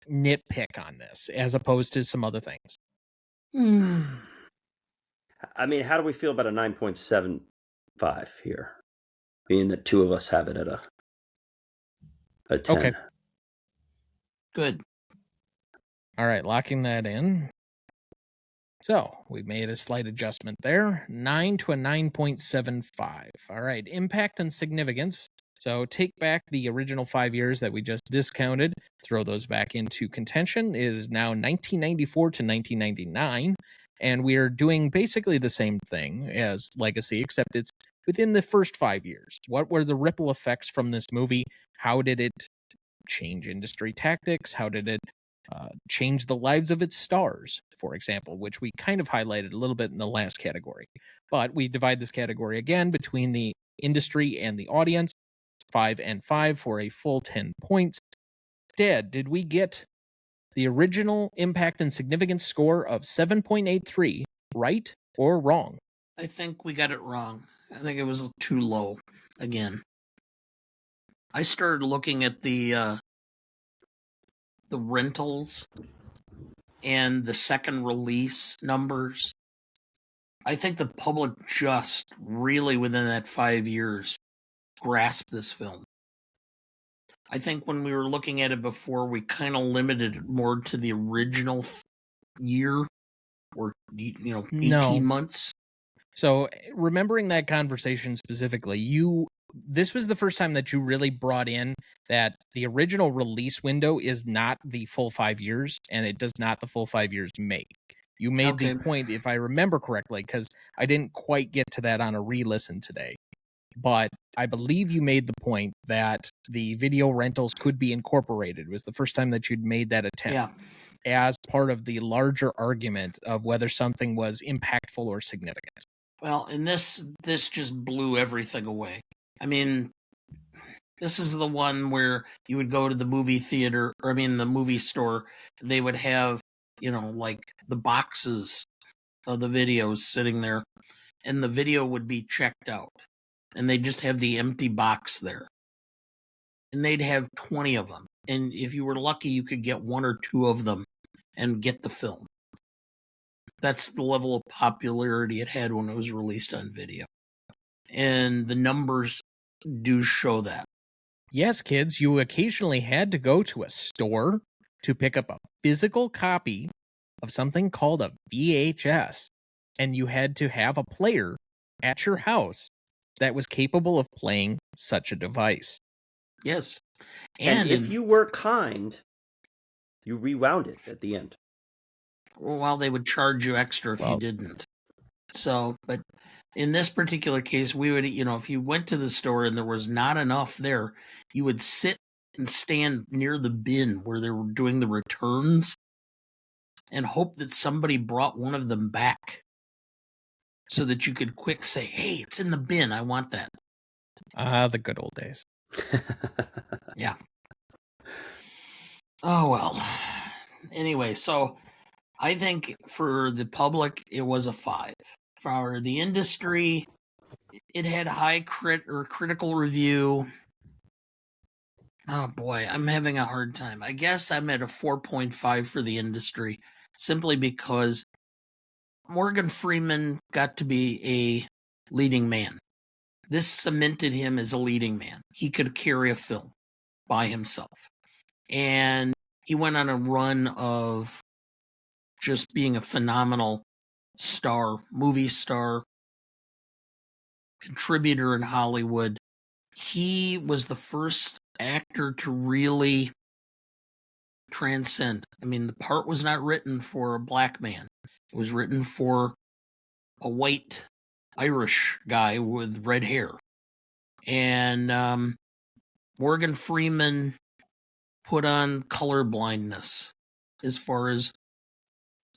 nitpick on this as opposed to some other things. I mean, how do we feel about a 9.75 here? Being that two of us have it at a 10. Okay. Good. All right, locking that in. So we made a slight adjustment there. 9 to a 9.75. All right, impact and significance. So take back the original 5 years that we just discounted, throw those back into contention. It is now 1994 to 1999, and we are doing basically the same thing as Legacy, except it's within the first 5 years. What were the ripple effects from this movie? How did it change industry tactics? How did it change the lives of its stars, for example, which we kind of highlighted a little bit in the last category. But we divide this category again between the industry and the audience. 5 and 5 for a full 10 points. Did we get the original impact and significance score of 7.83 right or wrong? I think we got it wrong. I think it was too low again. I started looking at the rentals and the second release numbers. I think the public just really within that 5 years grasp this film. I think when we were looking at it before, we kind of limited it more to the original year or 18 months. So remembering that conversation specifically, this was the first time that you really brought in that the original release window is not the full 5 years, and it does not the full 5 years make. You made the point, if I remember correctly, because I didn't quite get to that on a re-listen today. But I believe you made the point that the video rentals could be incorporated. It was the first time that you'd made that attempt as part of the larger argument of whether something was impactful or significant. Well, and this just blew everything away. I mean, this is the one where you would go to the movie theater, or the movie store, they would have, like the boxes of the videos sitting there, and the video would be checked out. And they'd just have the empty box there. And they'd have 20 of them. And if you were lucky, you could get 1 or 2 of them and get the film. That's the level of popularity it had when it was released on video. And the numbers do show that. Yes, kids, you occasionally had to go to a store to pick up a physical copy of something called a VHS. And you had to have a player at your house that was capable of playing such a device. Yes. And if you were kind, you rewound it at the end. Well, they would charge you extra if you didn't. So, but in this particular case, we would, if you went to the store and there was not enough there, you would sit and stand near the bin where they were doing the returns and hope that somebody brought one of them back so that you could quick say, hey, it's in the bin. I want that. The good old days. Yeah. Oh, well. Anyway, so I think for the public, it was a 5. For the industry, it had high critical review. Oh boy, I'm having a hard time. I guess I'm at a 4.5 for the industry, simply because Morgan Freeman got to be a leading man. This cemented him as a leading man. He could carry a film by himself. And he went on a run of just being a phenomenal star, movie star, contributor in Hollywood. He was the first actor to really transcend. I mean, the part was not written for a black man. It was written for a white Irish guy with red hair. And Morgan Freeman put on color blindness as far as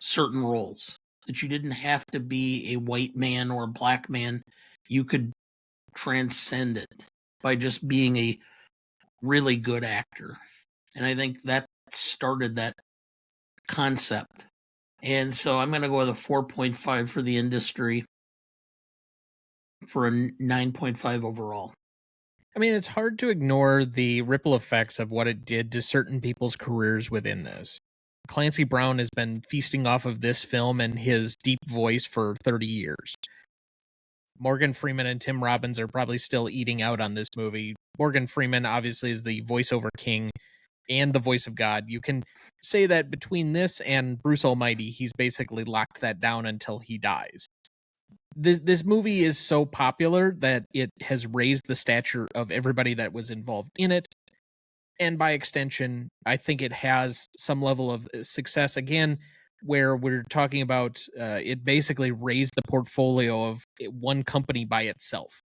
certain roles, that you didn't have to be a white man or a black man. You could transcend it by just being a really good actor. And I think that started that concept. And so I'm going to go with a 4.5 for the industry for a 9.5 overall. I mean, it's hard to ignore the ripple effects of what it did to certain people's careers within this. Clancy Brown has been feasting off of this film and his deep voice for 30 years. Morgan Freeman and Tim Robbins are probably still eating out on this movie. Morgan Freeman obviously is the voiceover king and the voice of God. You can say that between this and Bruce Almighty, he's basically locked that down until he dies. This movie is so popular that it has raised the stature of everybody that was involved in it. And by extension, I think it has some level of success, again, where we're talking about it basically raised the portfolio of one company by itself,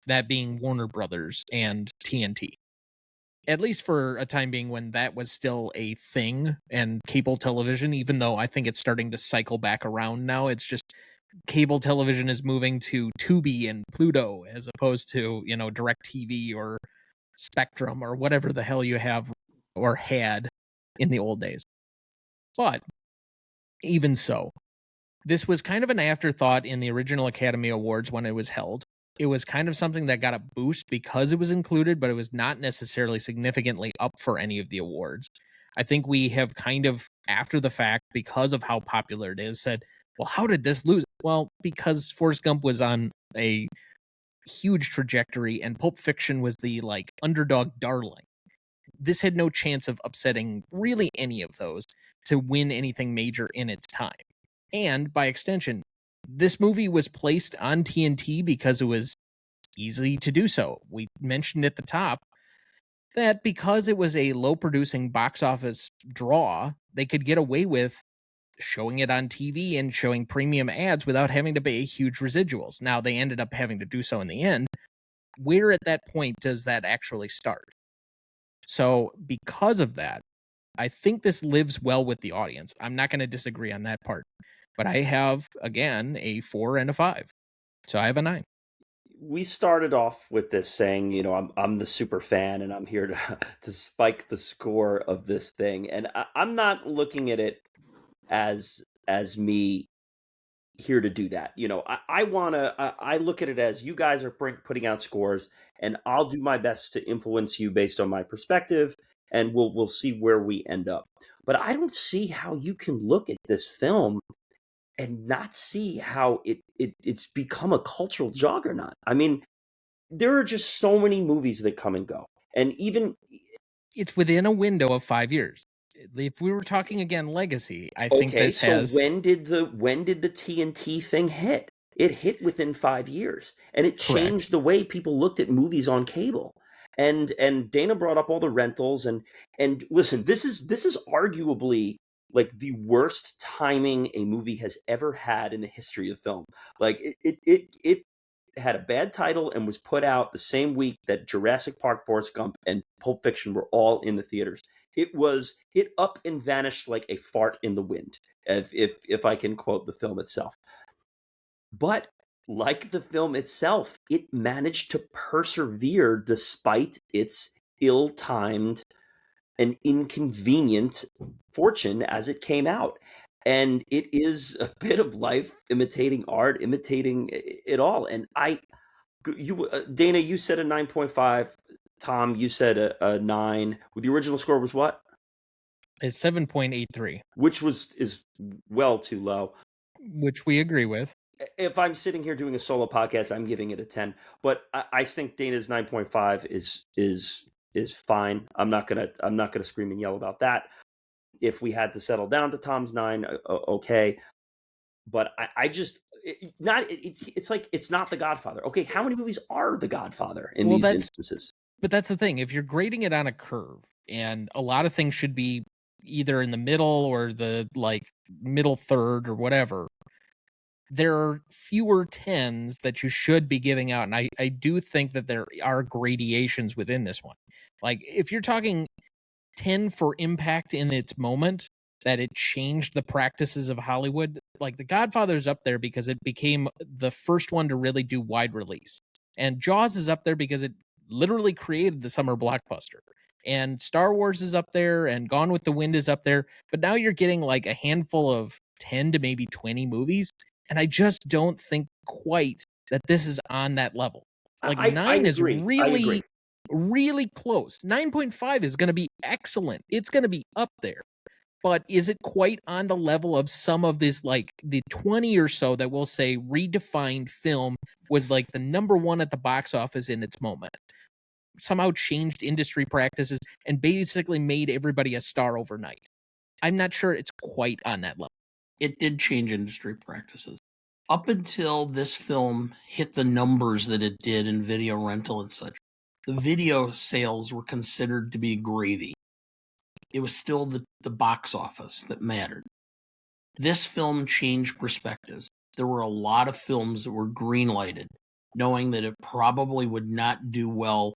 that being Warner Brothers and TNT. At least for a time being when that was still a thing and cable television, even though I think it's starting to cycle back around now. It's just cable television is moving to Tubi and Pluto as opposed to, DirecTV or Spectrum or whatever the hell you have or had in the old days. But even so, this was kind of an afterthought in the original Academy Awards when it was held. It was kind of something that got a boost because it was included, but it was not necessarily significantly up for any of the awards. I think we have kind of, after the fact, because of how popular it is, said, well, how did this lose? Well, because Forrest Gump was on a huge trajectory and Pulp Fiction was the underdog darling. This had no chance of upsetting really any of those to win anything major in its time. And by extension, this movie was placed on TNT because it was easy to do so. We mentioned at the top that because it was a low producing box office draw, they could get away with showing it on TV and showing premium ads without having to pay huge residuals. Now, they ended up having to do so in the end. Where at that point does that actually start? So because of that, I think this lives well with the audience. I'm not going to disagree on that part. But I have, again, a 4 and a 5. So I have a 9. We started off with this saying, I'm the super fan and I'm here to spike the score of this thing. And I'm not looking at it as me here to do that. I look at it as you guys are putting out scores and I'll do my best to influence you based on my perspective, and we'll see where we end up. But I don't see how you can look at this film and not see how it's become a cultural juggernaut. I mean, there are just so many movies that come and go. And even it's within a window of 5 years. If we were talking again legacy, I think this has. So when did the TNT thing hit? It hit within 5 years, and it changed the way people looked at movies on cable. And Dana brought up all the rentals and listen, this is arguably like the worst timing a movie has ever had in the history of film. Like it had a bad title and was put out the same week that Jurassic Park, Forrest Gump, and Pulp Fiction were all in the theaters. It up and vanished like a fart in the wind, if I can quote the film itself. But like the film itself, it managed to persevere despite its ill-timed and inconvenient fortune as it came out. And it is a bit of life imitating art, imitating it all. And Dana, you said a 9.5. Tom, you said a 9. The original score was what? It's 7.83, Which is well too low. which we agree with. If I'm sitting here doing a solo podcast, I'm giving it a 10. But I think Dana's 9.5 is fine. I'm not gonna scream and yell about that. If we had to settle down to Tom's 9, okay. But it's like it's not The Godfather. Okay, how many movies are The Godfather in these instances? But that's the thing. If you're grading it on a curve, and a lot of things should be either in the middle or the like middle third or whatever, there are fewer 10s that you should be giving out. And I do think that there are gradations within this one. Like if you're talking 10 for impact in its moment, that it changed the practices of Hollywood, like The Godfather's up there because it became the first one to really do wide release. And Jaws is up there because it literally created the summer blockbuster. And Star Wars is up there, and Gone with the Wind is up there. But now you're getting like a handful of 10 to maybe 20 movies. And I just don't think quite that this is on that level. Like 9 is really, really close. 9.5 is going to be excellent. It's going to be up there. But is it quite on the level of some of this, like the 20 or so that we'll say redefined film was like the number one at the box office in its moment? Somehow changed industry practices and basically made everybody a star overnight. I'm not sure it's quite on that level. It did change industry practices. Up until this film hit the numbers that it did in video rental and such, the video sales were considered to be gravy. It was still the box office that mattered. This film changed perspectives. There were a lot of films that were greenlighted, knowing that it probably would not do well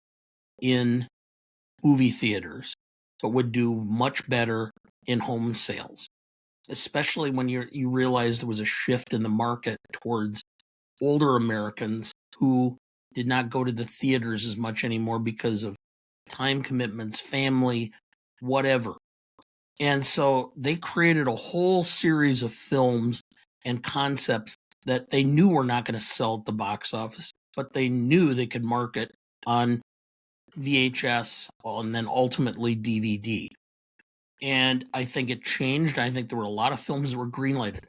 in movie theaters, but would do much better in home sales. Especially when you realize there was a shift in the market towards older Americans who did not go to the theaters as much anymore because of time commitments, family, whatever. And so they created a whole series of films and concepts that they knew were not going to sell at the box office, but they knew they could market on VHS and then ultimately DVD. And I think it changed. I think there were a lot of films that were greenlighted.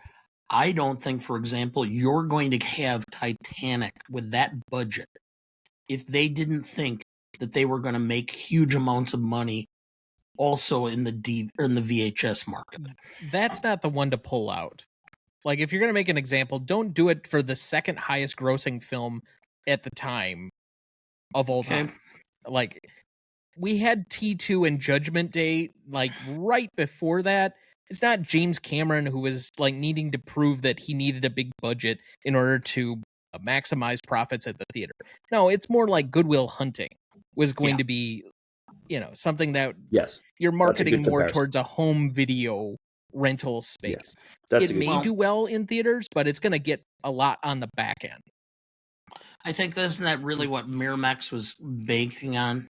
I don't think, for example, you're going to have Titanic with that budget if they didn't think that they were going to make huge amounts of money also in the VHS market. That's not the one to pull out. Like if you're going to make an example, don't do it for the second highest grossing film at the time of all time. Like we had T2 and Judgment Day like right before that. It's not James Cameron who was like needing to prove that he needed a big budget in order to maximize profits at the theater. No, it's more like Good Will Hunting was going to be, something that you're marketing more towards a home video rental space. It may do well in theaters, but it's going to get a lot on the back end. I think isn't that really what Miramax was banking on?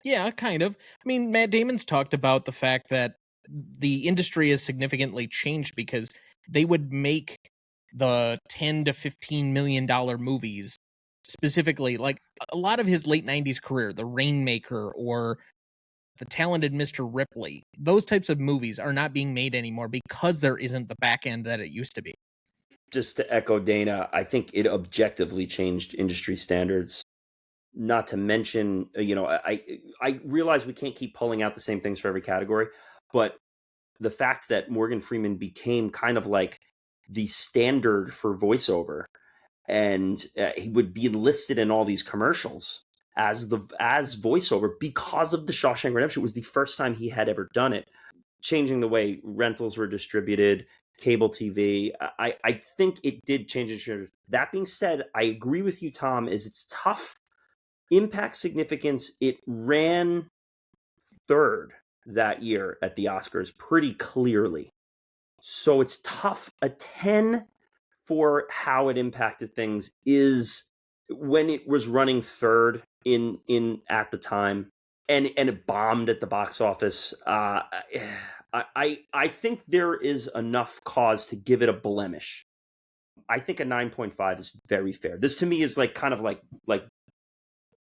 Yeah, kind of. I mean, Matt Damon's talked about the fact that the industry has significantly changed because they would make the $10 to $15 million movies specifically, like a lot of his late 90s career, The Rainmaker or The Talented Mr. Ripley. Those types of movies are not being made anymore because there isn't the back end that it used to be. Just to echo Dana, I think it objectively changed industry standards. Not to mention, I realize we can't keep pulling out the same things for every category, but the fact that Morgan Freeman became kind of like the standard for voiceover, and he would be enlisted in all these commercials as voiceover because of the Shawshank Redemption. It was the first time he had ever done it. changing the way rentals were distributed, cable TV. I think it did change it. That being said, I agree with you, Tom, is it's tough. Impact significance, it ran third that year at the Oscars pretty clearly. So it's tough. A 10 for how it impacted things is when it was running third in at the time, and it bombed at the box office. I think there is enough cause to give it a blemish. I think a 9.5 is very fair. This to me is like kind of like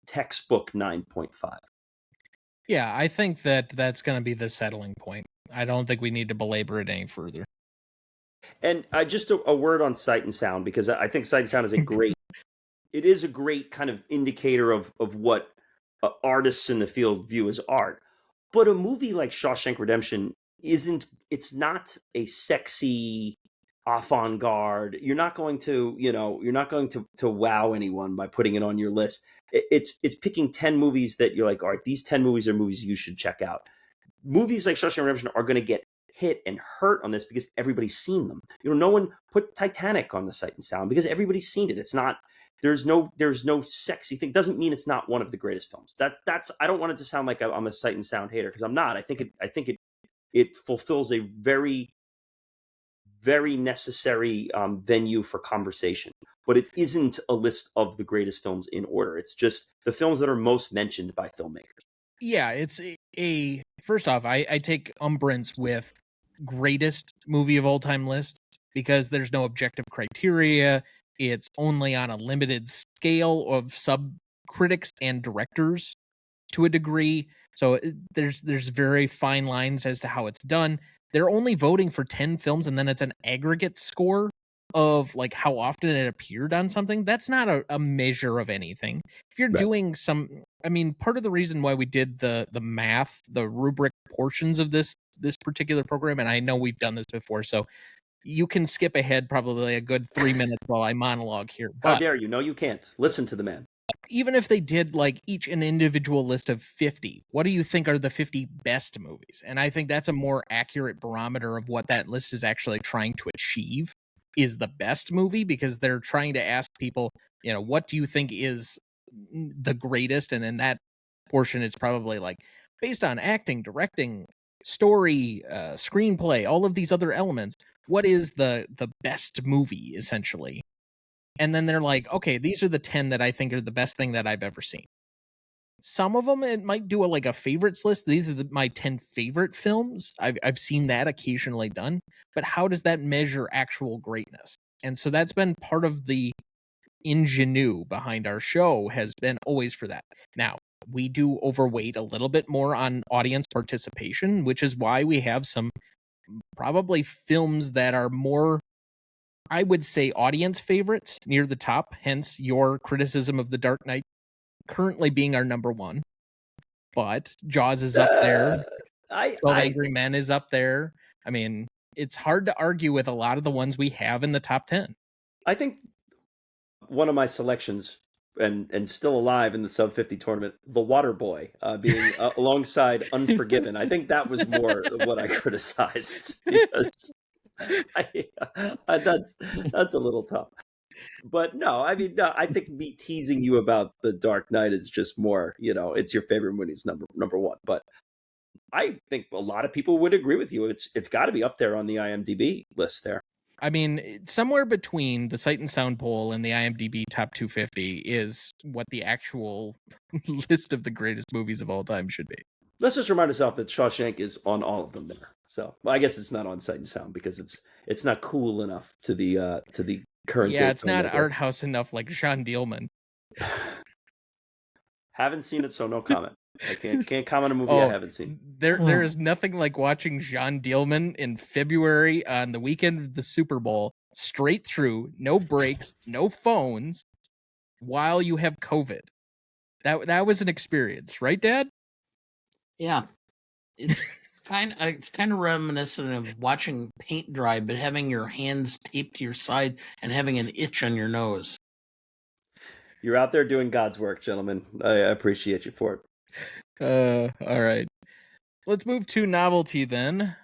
textbook 9.5. Yeah, I think that's going to be the settling point. I don't think we need to belabor it any further. And just a word on Sight and Sound, because I think Sight and Sound is a great it is a great kind of indicator of what artists in the field view as art. But a movie like Shawshank Redemption it's not a sexy avant-garde. You're not going to wow anyone by putting it on your list. It's picking 10 movies that you're like, all right, these 10 movies are movies you should check out. Movies like Shawshank Redemption are going to get hit and hurt on this because everybody's seen them. No one put Titanic on the Sight and Sound because everybody's seen it. It's not, there's no sexy thing. Doesn't mean it's not one of the greatest films. That's I don't want it to sound like I'm a Sight and Sound hater, because I'm not. I think it fulfills a very, very necessary venue for conversation, but it isn't a list of the greatest films in order. It's just the films that are most mentioned by filmmakers. Yeah, it's a first off, I take umbrance with greatest movie of all time list because there's no objective criteria. It's only on a limited scale of sub critics and directors to a degree. So there's very fine lines as to how it's done. They're only voting for 10 films, and then it's an aggregate score of like how often it appeared on something. That's not a measure of anything. If you're doing part of the reason why we did the math, the rubric portions of this particular program, and I know we've done this before, so you can skip ahead probably a good 3 minutes while I monologue here. How dare you? No, you can't. Listen to the man. Even if they did like each an individual list of 50, what do you think are the 50 best movies? And I think that's a more accurate barometer of what that list is actually trying to achieve, is the best movie, because they're trying to ask people, what do you think is the greatest? And in that portion, it's probably like based on acting, directing, story, screenplay, all of these other elements, what is the best movie essentially? And then they're like, okay, these are the 10 that I think are the best thing that I've ever seen. Some of them, it might do a favorites list. These are my 10 favorite films. I've seen that occasionally done. But how does that measure actual greatness? And so that's been part of the ingenuity behind our show, has been always for that. Now, we do overweight a little bit more on audience participation, which is why we have some probably films that are more, I would say, audience favorites near the top, hence your criticism of The Dark Knight currently being our number one. But Jaws is up there. 12 Angry Men is up there. I mean, it's hard to argue with a lot of the ones we have in the top 10. I think one of my selections, and still alive in the sub 50 tournament, The Water Boy, being alongside Unforgiven. I think that was more what I criticized, because that's a little tough. But no, I mean, I think me teasing you about The Dark Knight is just more, it's your favorite movie's number one. But I think a lot of people would agree with you. It's got to be up there on the IMDb list there. I mean, somewhere between the Sight and Sound poll and the IMDb top 250 is what the actual list of the greatest movies of all time should be. Let's just remind ourselves that Shawshank is on all of them there. So, well, I guess it's not on Sight and Sound because it's not cool enough to the current. Yeah, it's not art house enough like Jean Dielman. Haven't seen it, so no comment. I can't comment on a movie I haven't seen. There is nothing like watching Jean Dielman in February on the weekend of the Super Bowl, straight through, no breaks, no phones, while you have COVID. That was an experience, right, Dad? Yeah, it's kind of reminiscent of watching paint dry, but having your hands taped to your side and having an itch on your nose. You're out there doing God's work, gentlemen. I appreciate you for it. All right. Let's move to Novelty then.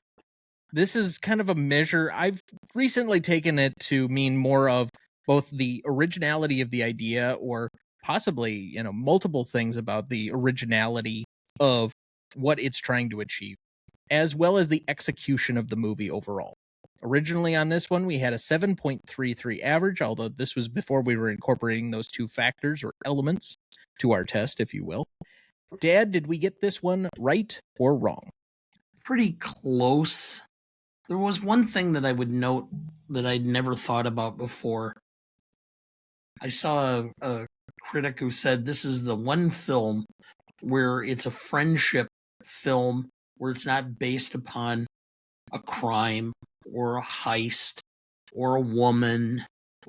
This is kind of a measure. I've recently taken it to mean more of both the originality of the idea or possibly, multiple things about the originality of what it's trying to achieve, as well as the execution of the movie overall. Originally on this one, we had a 7.33 average, although this was before we were incorporating those two factors or elements to our test, if you will. Dad, did we get this one right or wrong? Pretty close. There was one thing that I would note that I'd never thought about before. I saw a critic who said this is the one film where it's a friendship film where it's not based upon a crime or a heist or a woman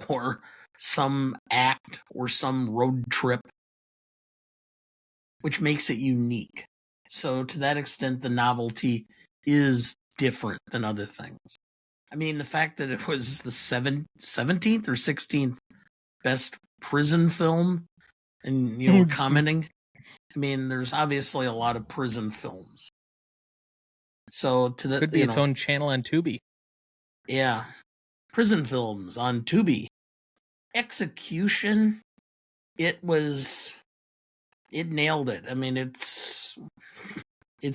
or some act or some road trip, which makes it unique. So to that extent, the novelty is different than other things. I mean, the fact that it was the 17th or 16th best prison film, and we're commenting. I mean, there's obviously a lot of prison films. So to that, could be its own channel on Tubi. Yeah, prison films on Tubi. Execution, it nailed it. I mean, it's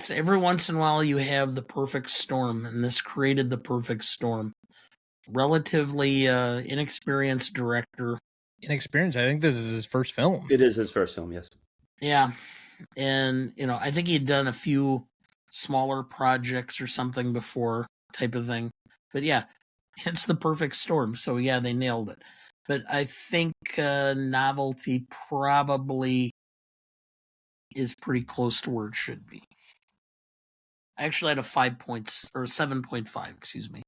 every once in a while you have the perfect storm, and this created the perfect storm. Relatively inexperienced director. Inexperienced. I think this is his first film. It is his first film, yes. Yeah, and I think he'd done a few smaller projects or something before, type of thing. But yeah, it's the perfect storm. So yeah, they nailed it. But I think Novelty probably is pretty close to where it should be. I actually had a 5 points or 7.5, excuse me.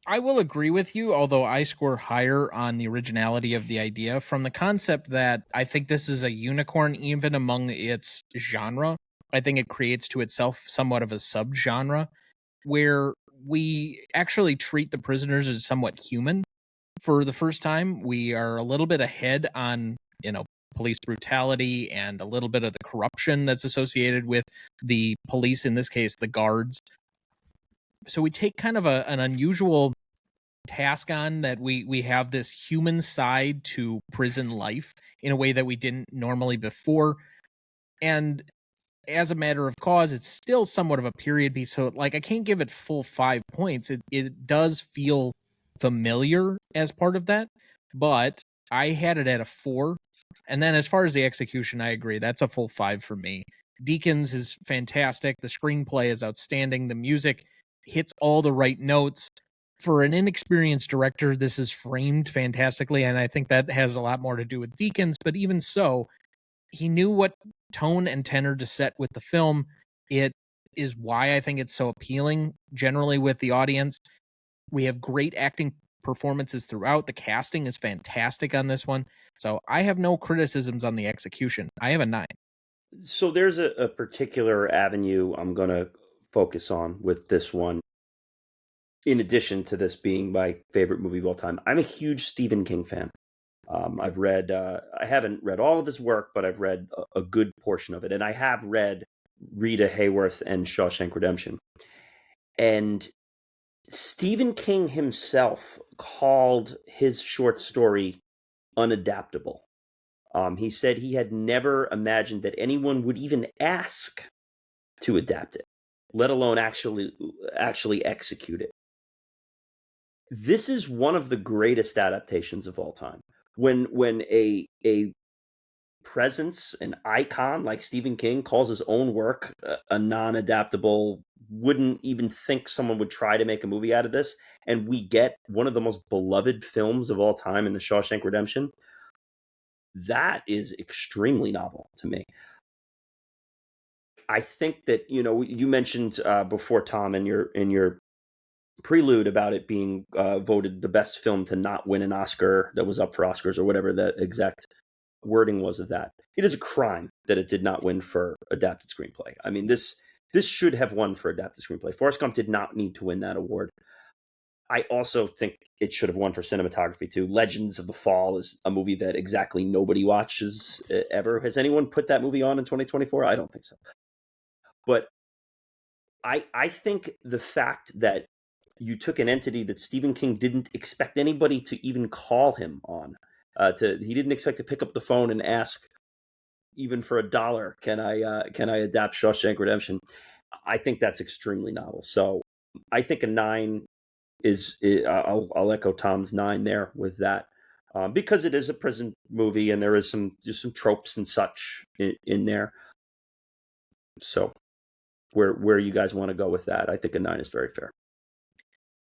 I will agree with you, although I score higher on the originality of the idea from the concept that I think this is a unicorn even among its genre. I think it creates to itself somewhat of a subgenre where we actually treat the prisoners as somewhat human. For the first time, we are a little bit ahead on, police brutality and a little bit of the corruption that's associated with the police, in this case, the guards. So we take kind of an unusual task on that we have this human side to prison life in a way that we didn't normally before. And as a matter of cause, it's still somewhat of a period piece. So I can't give it full 5 points. It does feel familiar as part of that, but I had it at a 4. And then as far as the execution, I agree. That's a full 5 for me. Deakins is fantastic. The screenplay is outstanding. The music hits all the right notes. For an inexperienced director, this is framed fantastically, and I think that has a lot more to do with Deakins, but even so, he knew what tone and tenor to set with the film. It is why I think it's so appealing generally with the audience. We have great acting performances throughout. The casting is fantastic on this one. So I have no criticisms on the execution. I have a 9. So there's a particular avenue I'm going to focus on with this one. In addition to this being my favorite movie of all time, I'm a huge Stephen King fan. I've read, I haven't read all of his work, but I've read a good portion of it. And I have read Rita Hayworth and Shawshank Redemption. And Stephen King himself called his short story unadaptable. He said he had never imagined that anyone would even ask to adapt it, let alone actually execute it. This is one of the greatest adaptations of all time. When a presence, an icon like Stephen King calls his own work a non-adaptable, wouldn't even think someone would try to make a movie out of this, and we get one of the most beloved films of all time in The Shawshank Redemption, that is extremely novel to me. I think that, you mentioned before, Tom, in your prelude about it being voted the best film to not win an Oscar that was up for Oscars, or whatever the exact wording was of that. It is a crime that it did not win for adapted screenplay. I mean, this should have won for adapted screenplay. Forrest Gump did not need to win that award. I also think it should have won for cinematography too. Legends of the Fall is a movie that exactly nobody watches ever. Has anyone put that movie on in 2024? I don't think so. But I think the fact that you took an entity that Stephen King didn't expect anybody to even call him on, he didn't expect to pick up the phone and ask, even for $1, can I adapt Shawshank Redemption? I think that's extremely novel. So I think a 9 is I'll echo Tom's 9 there with that, because it is a prison movie and there is some tropes and such in there. So where you guys want to go with that, I think a 9 is very fair.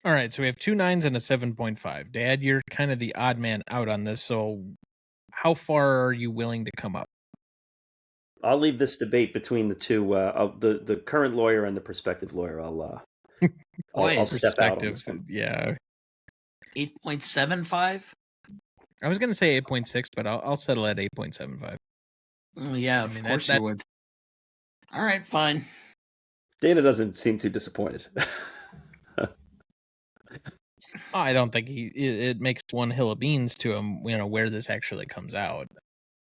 All right, so we have 2 9s and a 7.5. Dad, you're kind of the odd man out on this, so how far are you willing to come up? I'll leave this debate between the two, the current lawyer and the prospective lawyer. I'll step out on this one. Yeah. 8.75? I was going to say 8.6, but I'll settle at 8.75. Yeah, of course you would. All right, fine. Dana doesn't seem too disappointed. I don't think it makes one hill of beans to him, where this actually comes out.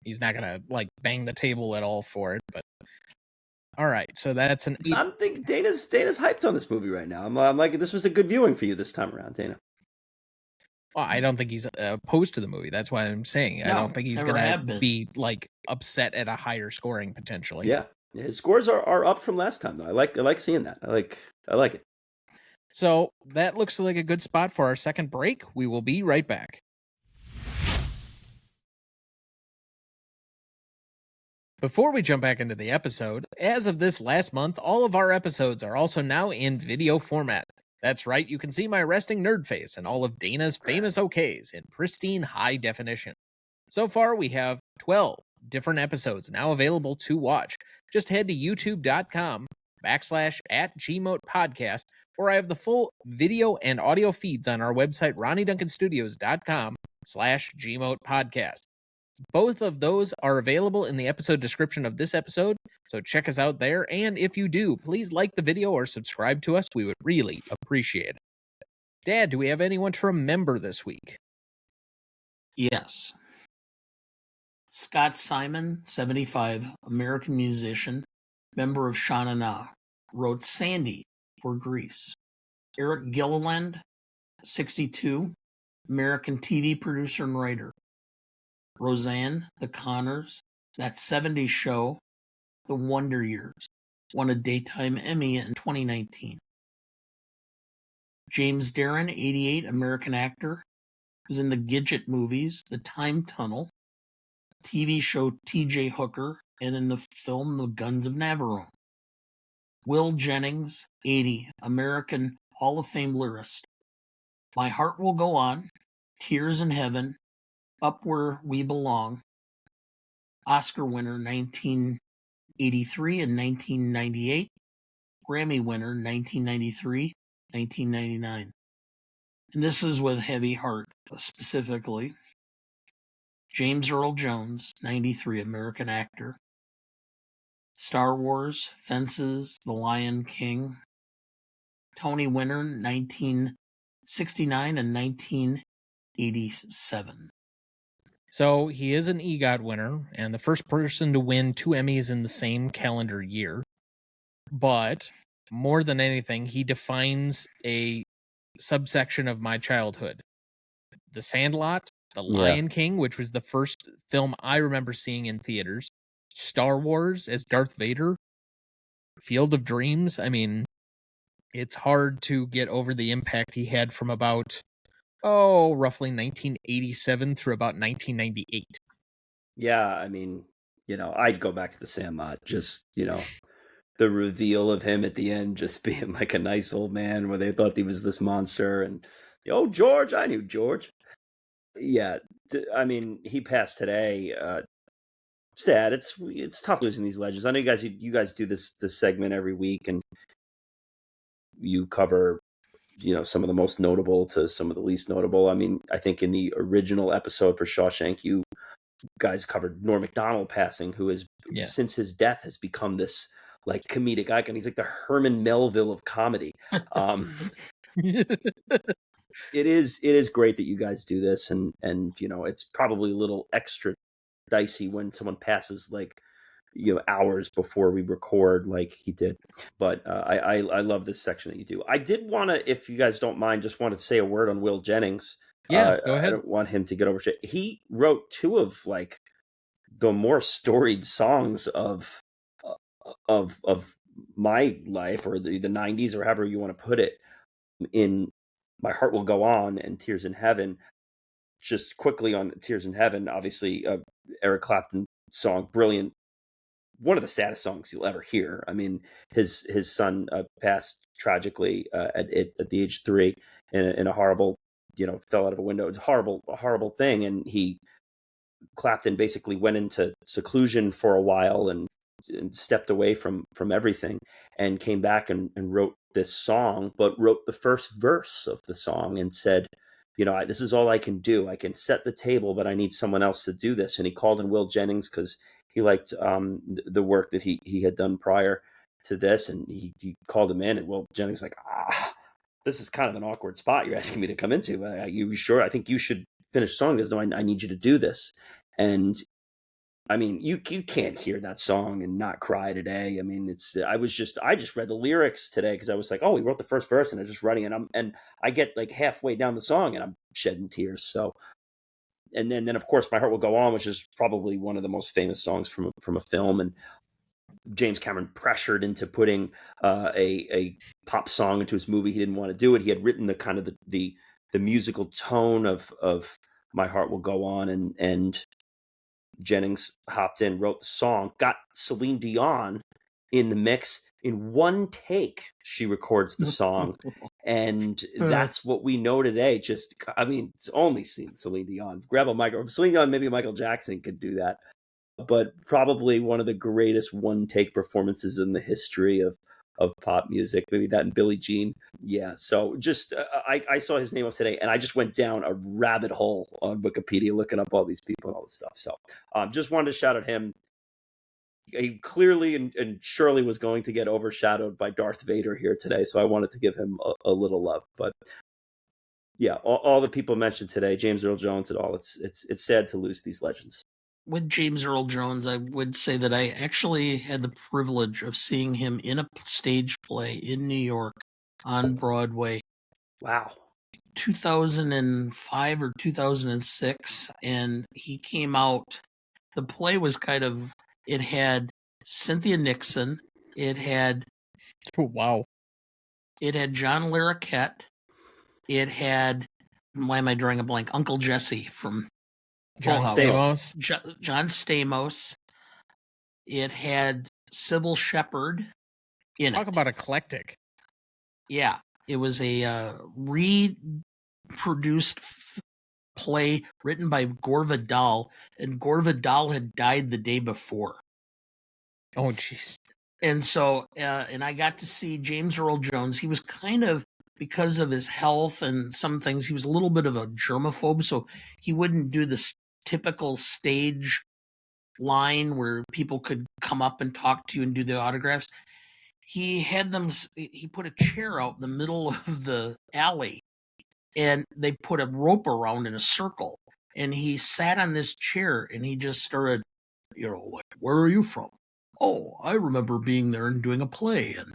He's not gonna bang the table at all for it, but all right. So that's an 8. I'm thinking Dana's hyped on this movie right now. I'm like, this was a good viewing for you this time around, Dana. Well, I don't think he's opposed to the movie. That's why I'm saying I don't think he's gonna be upset at a higher scoring potentially. Yeah, his scores are up from last time though. I like seeing that. I like it. So that looks like a good spot for our second break. We will be right back. Before we jump back into the episode, as of this last month, all of our episodes are also now in video format. That's right, you can see my resting nerd face and all of Dana's famous okays in pristine high definition. So far, we have 12 different episodes now available to watch. Just head to youtube.com/@gmotepodcast, where I have the full video and audio feeds on our website, ronnieduncanstudios.com/gmotepodcast. Both of those are available in the episode description of this episode, so check us out there, and if you do, please like the video or subscribe to us. We would really appreciate it. Dad, do we have anyone to remember this week? Yes. Scott Simon, 75, American musician, member of Shana Na, wrote Sandy for Grease. Eric Gilliland, 62, American TV producer and writer. Roseanne, The Connors, That 70s Show, The Wonder Years, won a Daytime Emmy in 2019. James Darren, 88, American actor, was in the Gidget movies, The Time Tunnel, TV show T.J. Hooker, and in the film The Guns of Navarone. Will Jennings, 80, American Hall of Fame lyrist. My Heart Will Go On, Tears in Heaven, Up Where We Belong, Oscar winner 1983 and 1998, Grammy winner 1993, 1999. And this is with heavy heart, specifically. James Earl Jones, 93, American actor. Star Wars, Fences, The Lion King. Tony winner 1969 and 1987. So he is an EGOT winner and the first person to win 2 Emmys in the same calendar year. But more than anything, he defines a subsection of my childhood. The Sandlot, The Lion King, which was the first film I remember seeing in theaters, Star Wars as Darth Vader, Field of Dreams. I mean, it's hard to get over the impact he had from about roughly 1987 through about 1998. Yeah, I mean, I'd go back to the Sandlot. Just, the reveal of him at the end just being like a nice old man where they thought he was this monster. And, George, I knew George. Yeah, I mean, he passed today. Sad. It's tough losing these legends. I know you guys do this segment every week, and you cover some of the most notable to some of the least notable. I mean, I think in the original episode for Shawshank, you guys covered Norm Macdonald passing, who is since his death has become this comedic icon. He's like the Herman Melville of comedy. It is great that you guys do this, and it's probably a little extra dicey when someone passes hours before we record like he did. But I love this section that you do. I did want to, if you guys don't mind, just want to say a word on Will Jennings. Yeah, go ahead. I don't want him to get over shit. He wrote two of like the more storied songs of my life, or the 90s, or however you want to put it, in My Heart Will Go On and Tears in Heaven. Just quickly on Tears in Heaven, obviously Eric Clapton song, brilliant, one of the saddest songs you'll ever hear. I mean, his son passed tragically at the age 3 in a horrible, fell out of a window. It's a horrible thing. And Clapton basically went into seclusion for a while and stepped away from everything, and came back and wrote this song, but wrote the first verse of the song and said, this is all I can do. I can set the table, but I need someone else to do this. And he called in Will Jennings because he liked the work that he had done prior to this, and he called him in, and Will Jennings like, this is kind of an awkward spot you're asking me to come into. Are you sure? I think you should finish the song. No, I need you to do this. And I mean, you can't hear that song and not cry today. I mean, I just read the lyrics today because I was like, oh, he wrote the first verse, and I'm just writing it. And I get like halfway down the song and I'm shedding tears. So, and then of course, My Heart Will Go On, which is probably one of the most famous songs from a film. And James Cameron pressured into putting a pop song into his movie. He didn't want to do it. He had written the kind of the musical tone of My Heart Will Go On, and Jennings hopped in, wrote the song, got Celine Dion in the mix. In one take, she records the song. And that's what we know today. It's only seen Celine Dion. Grab a microphone. Celine Dion, maybe Michael Jackson could do that. But probably one of the greatest one-take performances in the history of pop music. Maybe that and Billie Jean. Yeah, so just I saw his name up today, and I just went down a rabbit hole on Wikipedia looking up all these people and all this stuff. So just wanted to shout at him. He clearly and surely was going to get overshadowed by Darth Vader here today, so I wanted to give him a little love. But yeah, all the people mentioned today, James Earl Jones and all, it's sad to lose these legends. With James Earl Jones, I would say that I actually had the privilege of seeing him in a stage play in New York on Broadway. Wow. 2005 or 2006, and he came out. The play was it had Cynthia Nixon. It had It had John Larroquette. It had, why am I drawing a blank? Uncle Jesse from John Stamos. John Stamos. It had Sybil Shepherd in it. Talk about eclectic. Yeah, it was a reproduced play written by Gore Vidal, and Gore Vidal had died the day before. Oh, jeez. And so, and I got to see James Earl Jones. He was kind of, because of his health and some things, he was a little bit of a germaphobe, so he wouldn't do the typical stage line where people could come up and talk to you and do the autographs. He put a chair out in the middle of the alley, and they put a rope around in a circle, and he sat on this chair, and he just started, where are you from? Oh, I remember being there and doing a play, and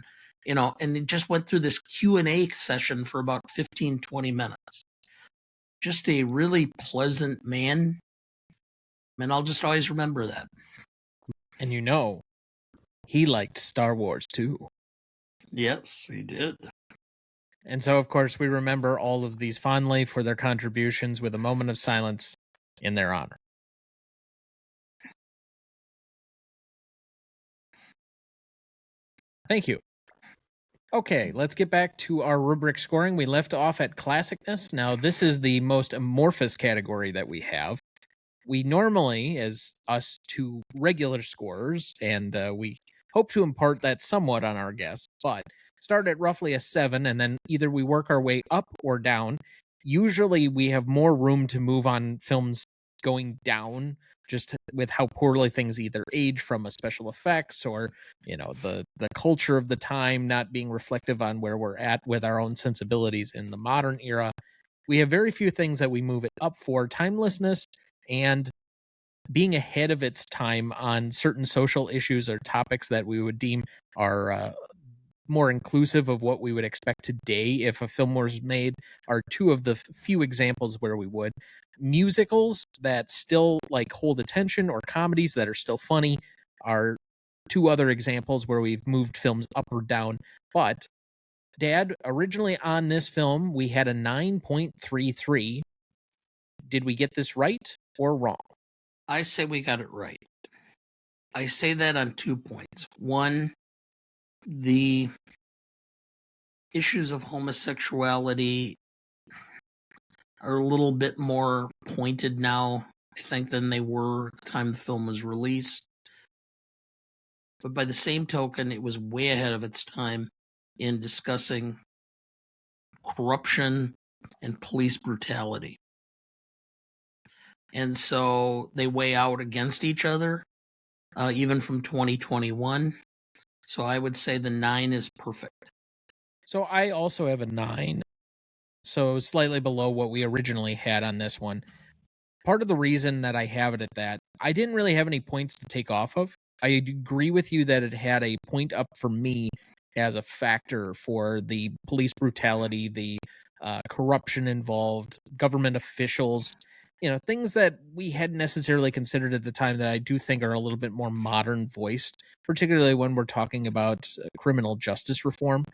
and it just went through this Q&A session for about 15, 20 minutes. Just a really pleasant man, and I'll just always remember that. And he liked Star Wars too. Yes, he did. And so, of course, we remember all of these fondly for their contributions with a moment of silence in their honor. Thank you. Okay, let's get back to our rubric scoring. We left off at Classicness. Now, this is the most amorphous category that we have. We normally, as us two regular scorers, and we hope to impart that somewhat on our guests, but start at roughly a 7, and then either we work our way up or down. Usually we have more room to move on films going down, just with how poorly things either age from a special effects or, the culture of the time not being reflective on where we're at with our own sensibilities in the modern era. We have very few things that we move it up for: timelessness and being ahead of its time on certain social issues or topics that we would deem are more inclusive of what we would expect today if a film was made are two of the few examples where we would. Musicals that still like hold attention or comedies that are still funny are two other examples where we've moved films up or down. But Dad, originally on this film, we had a 9.33. Did we get this right or wrong? I say we got it right. I say that on 2 points. One, the issues of homosexuality are a little bit more pointed now, I think, than they were at the time the film was released. But by the same token, it was way ahead of its time in discussing corruption and police brutality. And so they weigh out against each other, even from 2021. So I would say the 9 is perfect. So I also have a 9. So slightly below what we originally had on this one. Part of the reason that I have it at that, I didn't really have any points to take off of. I agree with you that it had a point up for me as a factor for the police brutality, the corruption involved, government officials, things that we hadn't necessarily considered at the time that I do think are a little bit more modern voiced, particularly when we're talking about criminal justice reform,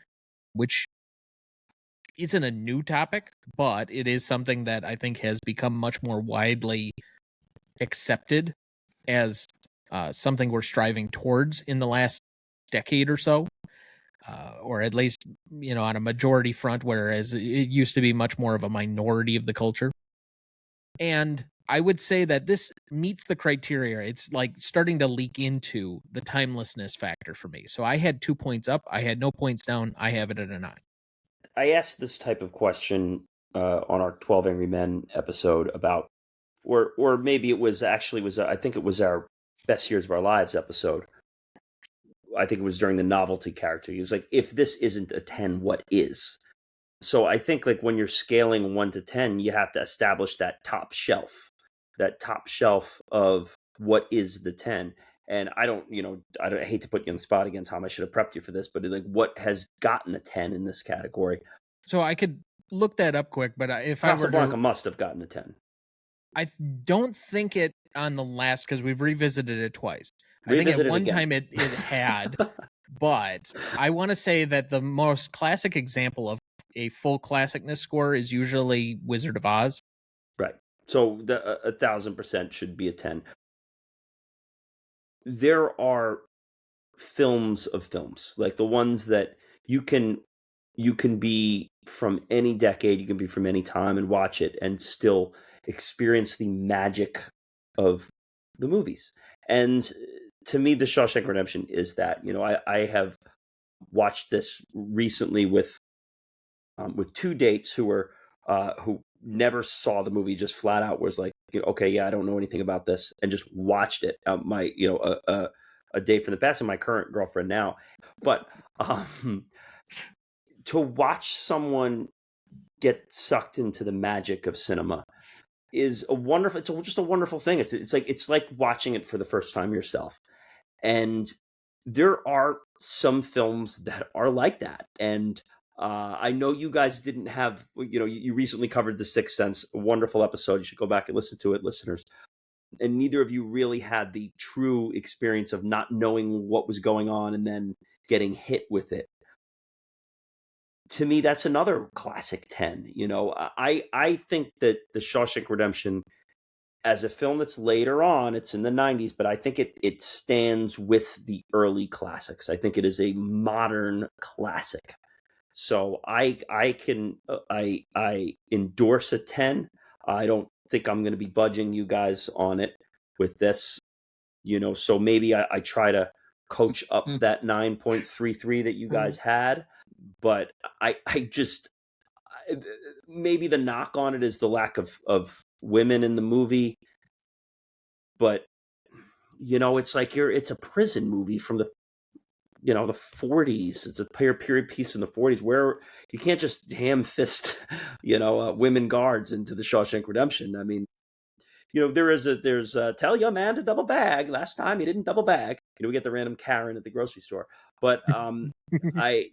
which isn't a new topic, but it is something that I think has become much more widely accepted as something we're striving towards in the last decade or so, or at least, on a majority front, whereas it used to be much more of a minority of the culture. And I would say that this meets the criteria. It's like starting to leak into the timelessness factor for me. So I had 2 points up. I had no points down. I have it at a 9. I asked this type of question on our 12 Angry Men episode about, or maybe it was actually I think it was our Best Years of Our Lives episode. I think it was during the Novelty character. He was like, if this isn't a 10, what is? So I think like when you're scaling 1 to 10, you have to establish that top shelf of what is the 10. And I hate to put you on the spot again, Tom. I should have prepped you for this, but like, what has gotten a 10 in this category? So I could look that up quick, but if Casablanca must have gotten a 10. I don't think it on the last, because we've revisited it twice. I think at one time it had, but I want to say that the most classic example of a full classicness score is usually Wizard of Oz. Right. So the 1,000% should be a 10. There are films of films, like the ones that you can be from any decade, you can be from any time and watch it and still experience the magic of the movies. And to me, The Shawshank Redemption is that. I have watched this recently with 2 dates who never saw the movie, just flat out was like, okay, yeah, I don't know anything about this, and just watched it. A date from the past and my current girlfriend now. But to watch someone get sucked into the magic of cinema is just a wonderful thing. It's like watching it for the first time yourself. And there are some films that are like that. And I know you guys didn't have, you recently covered The Sixth Sense, a wonderful episode. You should go back and listen to it, listeners. And neither of you really had the true experience of not knowing what was going on and then getting hit with it. To me, that's another classic 10. I think that The Shawshank Redemption, as a film that's later on, it's in the 90s, but I think it stands with the early classics. I think it is a modern classic. So I endorse a 10. I don't think I'm going to be budging you guys on it with this, so maybe I try to coach up that 9.33 that you guys had, but I just, maybe the knock on it is the lack of women in the movie, but it's like it's a prison movie from the the 40s. It's a period piece in the 40s where you can't just ham fist women guards into The Shawshank Redemption. I mean, there's tell your man to double bag. Last time he didn't double bag. We get the random Karen at the grocery store. But I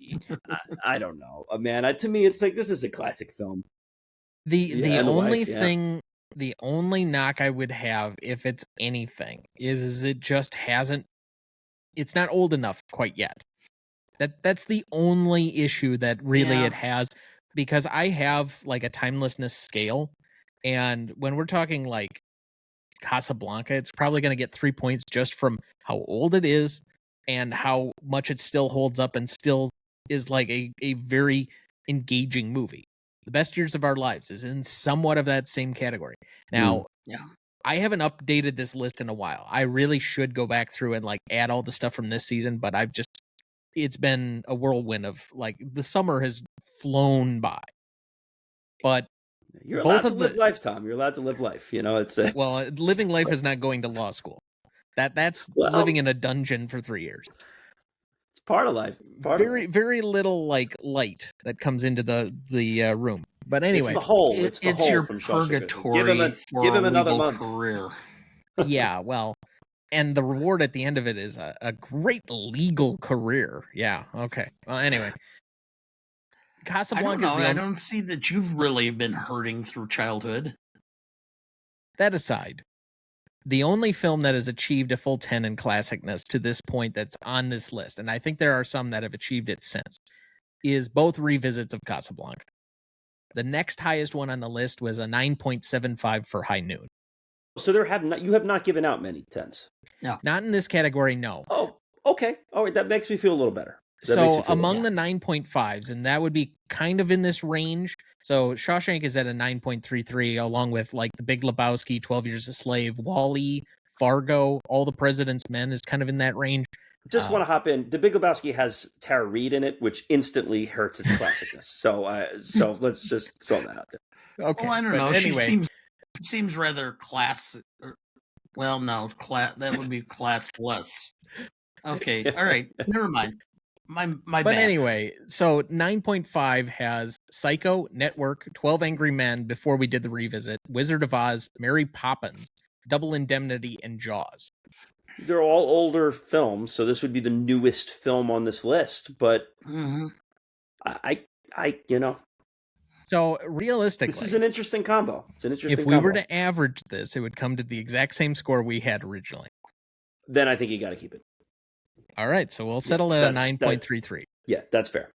don't know, man. To me, it's like this is a classic film. The and the only wife, yeah. thing, the only knock I would have, if it's anything, is it just hasn't. It's not old enough quite yet. That's the only issue that really Yeah. it has, because I have like a timelessness scale, and when we're talking like Casablanca, it's probably going to get 3 points just from how old it is and how much it still holds up and still is like a very engaging movie. The Best Years of Our Lives is in somewhat of that same category. Now, Yeah. I haven't updated this list in a while. I really should go back through and like add all the stuff from this season, but it's been a whirlwind of like the summer has flown by. But you're allowed to live life, Tom. You're allowed to live life. It's well, living life is not going to law school. That's living in a dungeon for 3 years. It's part of life. Very little like light that comes into the room. But anyway, it's the whole. It's your from Shawshank. purgatory give him another month. career. Yeah, well, and the reward at the end of it is a great legal career. Yeah. Okay. Well, anyway, Casablanca. I don't see that you've really been hurting through childhood. That aside, the only film that has achieved a full 10 in classicness to this point that's on this list, and I think there are some that have achieved it since, is both revisits of Casablanca. The next highest one on the list was a 9.75 for High Noon. So you have not given out many 10s. No. Not in this category, no. Oh, okay. All right, that makes me feel a little better. So among the 9.5s, and that would be kind of in this range. So Shawshank is at a 9.33, along with like The Big Lebowski, 12 Years a Slave, Wall-E, Fargo, All the President's Men is kind of in that range. Just want to hop in. The Big Lebowski has Tara Reid in it, which instantly hurts its classicness. So let's just throw that out there. Okay. Well, I don't know. Anyway. She seems rather class. Well, no, that would be classless. Okay, all right, never mind. My But bad. anyway, so 9.5 has Psycho, Network, 12 Angry Men before we did the revisit, Wizard of Oz, Mary Poppins, Double Indemnity, and Jaws. They're all older films, so this would be the newest film on this list. But I So realistically, this is an interesting combo. It's an interesting. If we were to average this, it would come to the exact same score we had originally. Then I think you got to keep it. All right, so we'll settle at a 9.33. Yeah, that's fair.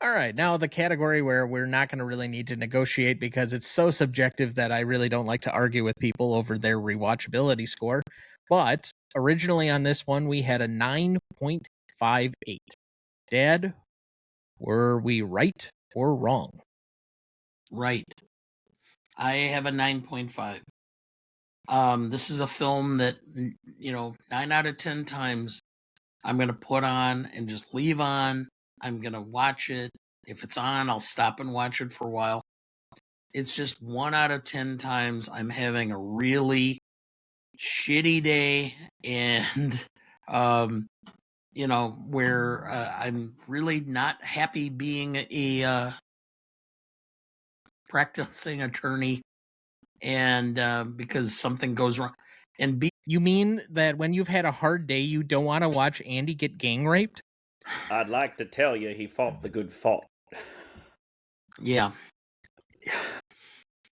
All right, now the category where we're not going to really need to negotiate because it's so subjective that I really don't like to argue with people over their rewatchability score. But originally on this one, we had a 9.58. Dad, were we right or wrong? Right. I have a 9.5. This is a film that, 9 out of 10 times I'm going to put on and just leave on. I'm going to watch it. If it's on, I'll stop and watch it for a while. It's just 1 out of 10 times I'm having a really shitty day and, where I'm really not happy being a practicing attorney and because something goes wrong. And You mean that when you've had a hard day, you don't want to watch Andy get gang raped? I'd like to tell you he fought the good fight. Yeah.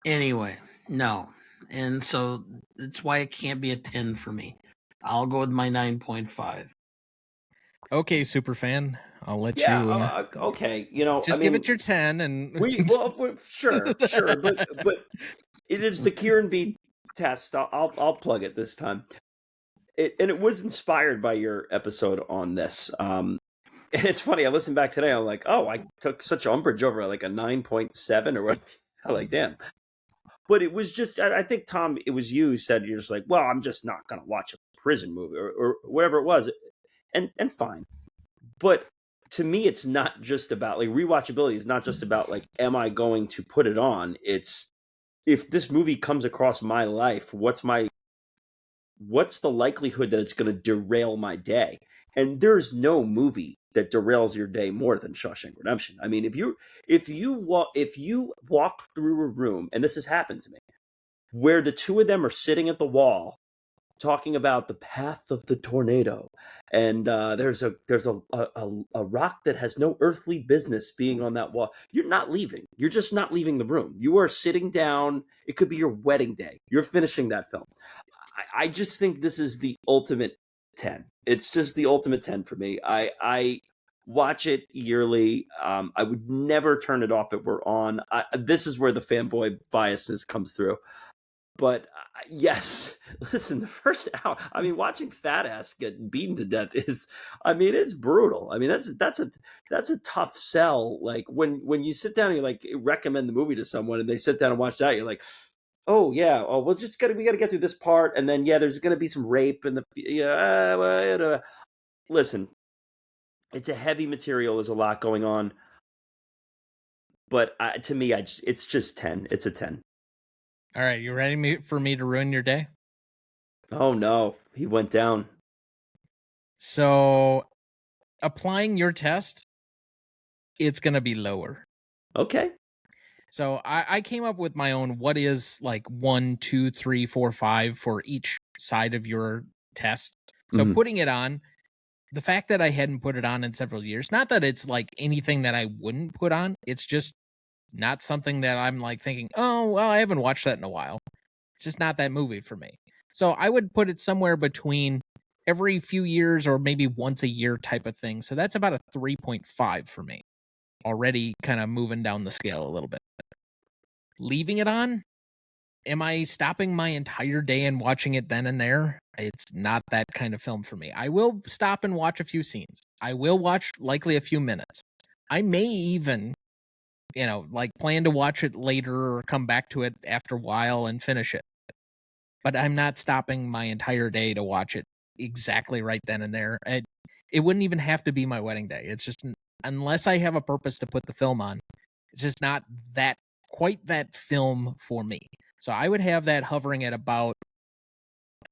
Anyway, no. And so that's why it can't be a 10 for me. I'll go with my 9.5. Okay, superfan. I'll let you. Okay. Just give it your 10, and sure, but it is the Kieran B test. I'll plug it this time. It was inspired by your episode on this. And it's funny. I listened back today. I'm like, oh, I took such umbrage over like a 9.7 or what? I'm like, damn. But it was just, I think, Tom, it was you who said, you're just like, well, I'm just not going to watch a prison movie or whatever it was. And fine. But to me, it's not just about like rewatchability. It's not just about like, am I going to put it on? It's if this movie comes across my life, what's the likelihood that it's going to derail my day? And there's no movie that derails your day more than Shawshank Redemption. I mean, if you walk through a room, and this has happened to me, where the two of them are sitting at the wall talking about the path of the tornado, and there's a rock that has no earthly business being on that wall. You're not leaving. You're just not leaving the room. You are sitting down. It could be your wedding day. You're finishing that film. I just think this is the ultimate 10. It's just the ultimate 10 for me. I watch it yearly. I would never turn it off if we're on. This is where the fanboy biases comes through. But yes, listen, the first hour, I mean, watching fat ass get beaten to death is, I mean, it's brutal. I mean, that's a tough sell. Like when you sit down and you like recommend the movie to someone and they sit down and watch that, you're like, oh yeah, oh we gotta get through this part, and then yeah, there's gonna be some rape in the listen, it's a heavy material. There's a lot going on, but to me, it's just 10. It's a 10. All right, you ready for me to ruin your day? Oh no, he went down. So, applying your test, it's going to be lower. Okay. So, I came up with my own what is like 1, 2, 3, 4, 5 for each side of your test. So, putting it on, the fact that I hadn't put it on in several years, not that it's like anything that I wouldn't put on, it's just not something that I'm like thinking, oh, well, I haven't watched that in a while. It's just not that movie for me. So I would put it somewhere between every few years or maybe once a year type of thing. So that's about a 3.5 for me. Already kind of moving down the scale a little bit. Leaving it on, am I stopping my entire day and watching it then and there? It's not that kind of film for me. I will stop and watch a few scenes. I will watch likely a few minutes. I may even, like plan to watch it later or come back to it after a while and finish it. But I'm not stopping my entire day to watch it exactly right then and there. It wouldn't even have to be my wedding day. It's just, unless I have a purpose to put the film on, it's just not quite that film for me. So I would have that hovering at about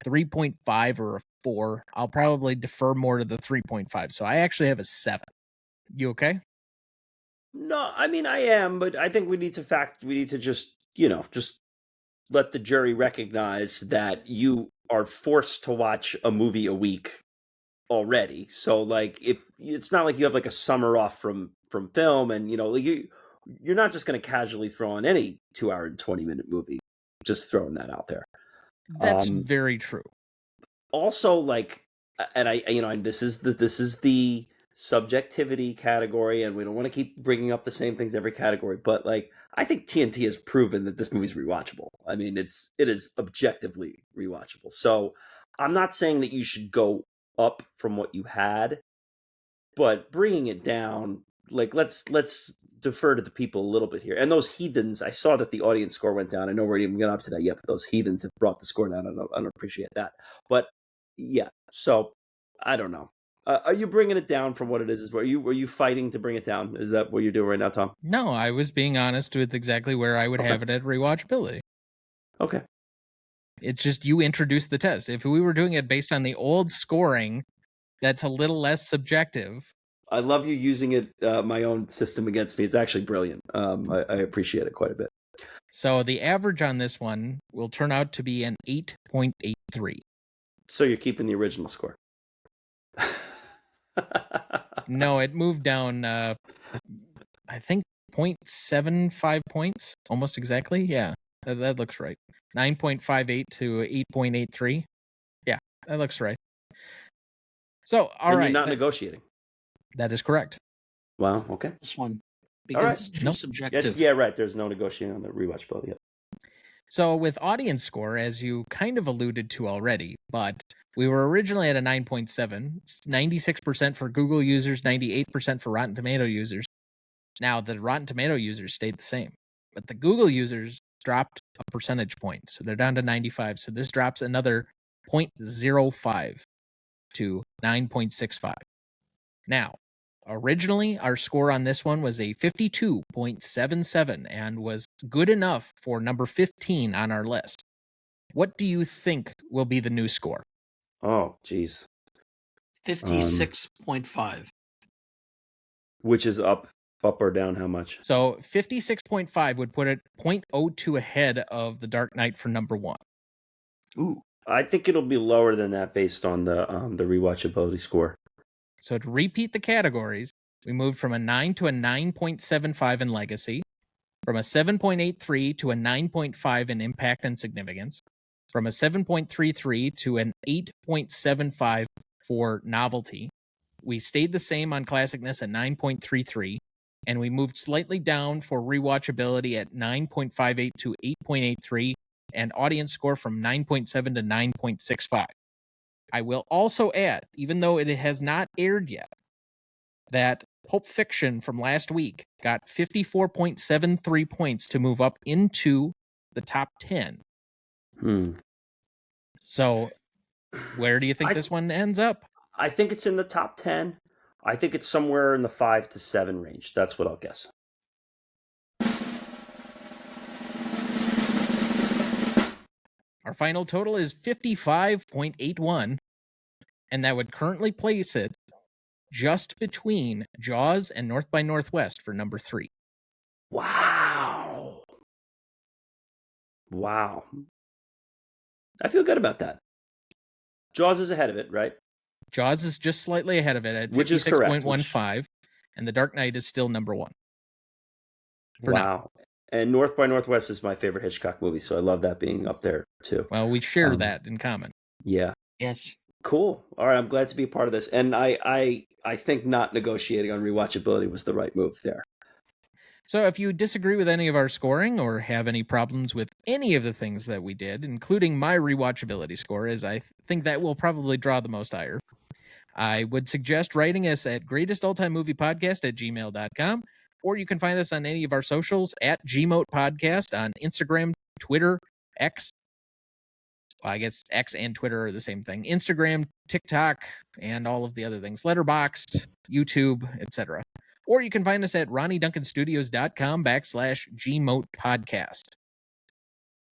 3.5 or a 4. I'll probably defer more to the 3.5. So I actually have a 7. You okay? No, I mean, I am, but I think we need to just let the jury recognize that you are forced to watch a movie a week already. So like, if it's not like you have like a summer off from film, and like you're not just going to casually throw on any 2 hour and 20-minute movie. Just throwing that out there. That's very true. Also, like, and and this is the subjectivity category, and we don't want to keep bringing up the same things every category, but like, I think TNT has proven that this movie's rewatchable. I mean, it is objectively rewatchable. So I'm not saying that you should go up from what you had, but bringing it down, like, let's defer to the people a little bit here. And those heathens, I saw that the audience score went down. I know we're even getting up to that yet, but those heathens have brought the score down. I don't appreciate that. But yeah, so I don't know. Are you bringing it down from what it is? Were you fighting to bring it down? Is that what you're doing right now, Tom? No, I was being honest with exactly where I would have it at rewatchability. Okay. It's just you introduced the test. If we were doing it based on the old scoring, that's a little less subjective. I love you using it, my own system against me. It's actually brilliant. I appreciate it quite a bit. So the average on this one will turn out to be an 8.83. So you're keeping the original score. No, it moved down, I think 0.75 points, almost exactly. Yeah, that looks right. 9.58 to 8.83. Yeah, that looks right. So, all right. You're not negotiating. That is correct. Wow, okay. This one, because it's too subjective. Yeah, right. There's no negotiating on the rewatchability yet. So with audience score, as you kind of alluded to already, but we were originally at a 9.7, 96% for Google users, 98% for Rotten Tomato users. Now, the Rotten Tomato users stayed the same, but the Google users dropped a percentage point. So they're down to 95. So this drops another 0.05 to 9.65. Now, originally, our score on this one was a 52.77 and was good enough for number 15 on our list. What do you think will be the new score? Oh, geez. 56.5. Which is up Up or down how much? So 56.5 would put it 0.02 ahead of The Dark Knight for number 1. Ooh. I think it'll be lower than that based on the rewatchability score. So to repeat the categories, we moved from a 9 to a 9.75 in legacy, from a 7.83 to a 9.5 in impact and significance, from a 7.33 to an 8.75 for novelty. We stayed the same on classicness at 9.33, and we moved slightly down for rewatchability at 9.58 to 8.83, and audience score from 9.7 to 9.65. I will also add, even though it has not aired yet, that Pulp Fiction from last week got 54.73 points to move up into the top 10. So where do you think this one ends up? I think it's in the top 10. I think it's somewhere in the 5 to 7 range. That's what I'll guess. Our final total is 55.81, and that would currently place it just between Jaws and North by Northwest for number 3. Wow. I feel good about that. Jaws is ahead of it, right? Jaws is just slightly ahead of it at 56.15, and The Dark Knight is still number 1. Wow. And North by Northwest is my favorite Hitchcock movie, so I love that being up there too. Well, we share that in common. Yeah. Yes. Cool. All right, I'm glad to be a part of this. And I think not negotiating on rewatchability was the right move there. So if you disagree with any of our scoring or have any problems with any of the things that we did, including my rewatchability score, as I think that will probably draw the most ire, I would suggest writing us at greatestaltimemoviepodcast@gmail.com, or you can find us on any of our socials at Gmote Podcast on Instagram, Twitter, X. Well, I guess X and Twitter are the same thing. Instagram, TikTok, and all of the other things. Letterboxd, YouTube, etc. Or you can find us at RonnieDuncanStudios.com/Gmote Podcast.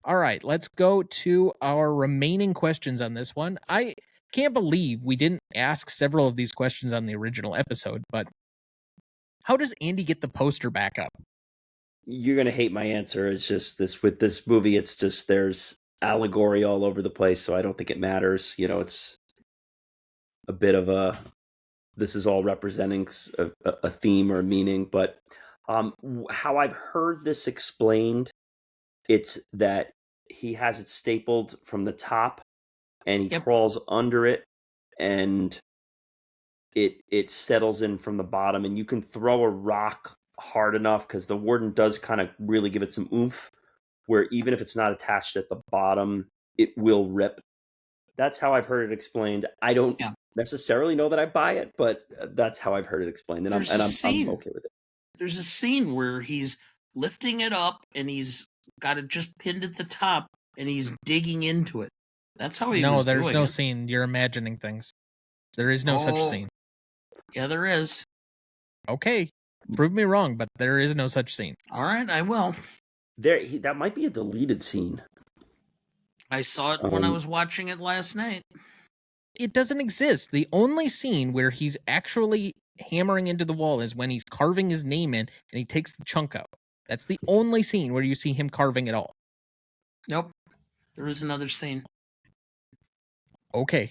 All right, let's go to our remaining questions on this one. I can't believe we didn't ask several of these questions on the original episode, but how does Andy get the poster back up? You're going to hate my answer. It's just this with this movie, it's just there's allegory all over the place, so I don't think it matters. You know, it's a bit of a this is all representing a theme or a meaning, but how I've heard this explained, it's that he has it stapled from the top and he crawls under it and it settles in from the bottom, and you can throw a rock hard enough because the warden does kind of really give it some oomph, where even if it's not attached at the bottom, it will rip. That's how I've heard it explained. I don't necessarily know that I buy it, but that's how I've heard it explained, and I'm okay with it. There's a scene where he's lifting it up and he's got it just pinned at the top and he's digging into it. That's how he was doing it. No, there's no scene. You're imagining things. There is no such scene. Yeah, there is. Okay, prove me wrong, but there is no such scene. All right, I will. That might be a deleted scene. I saw it when I was watching it last night. It doesn't exist. The only scene where he's actually hammering into the wall is when he's carving his name in and he takes the chunk out. That's the only scene where you see him carving at all. Nope. There is another scene. Okay.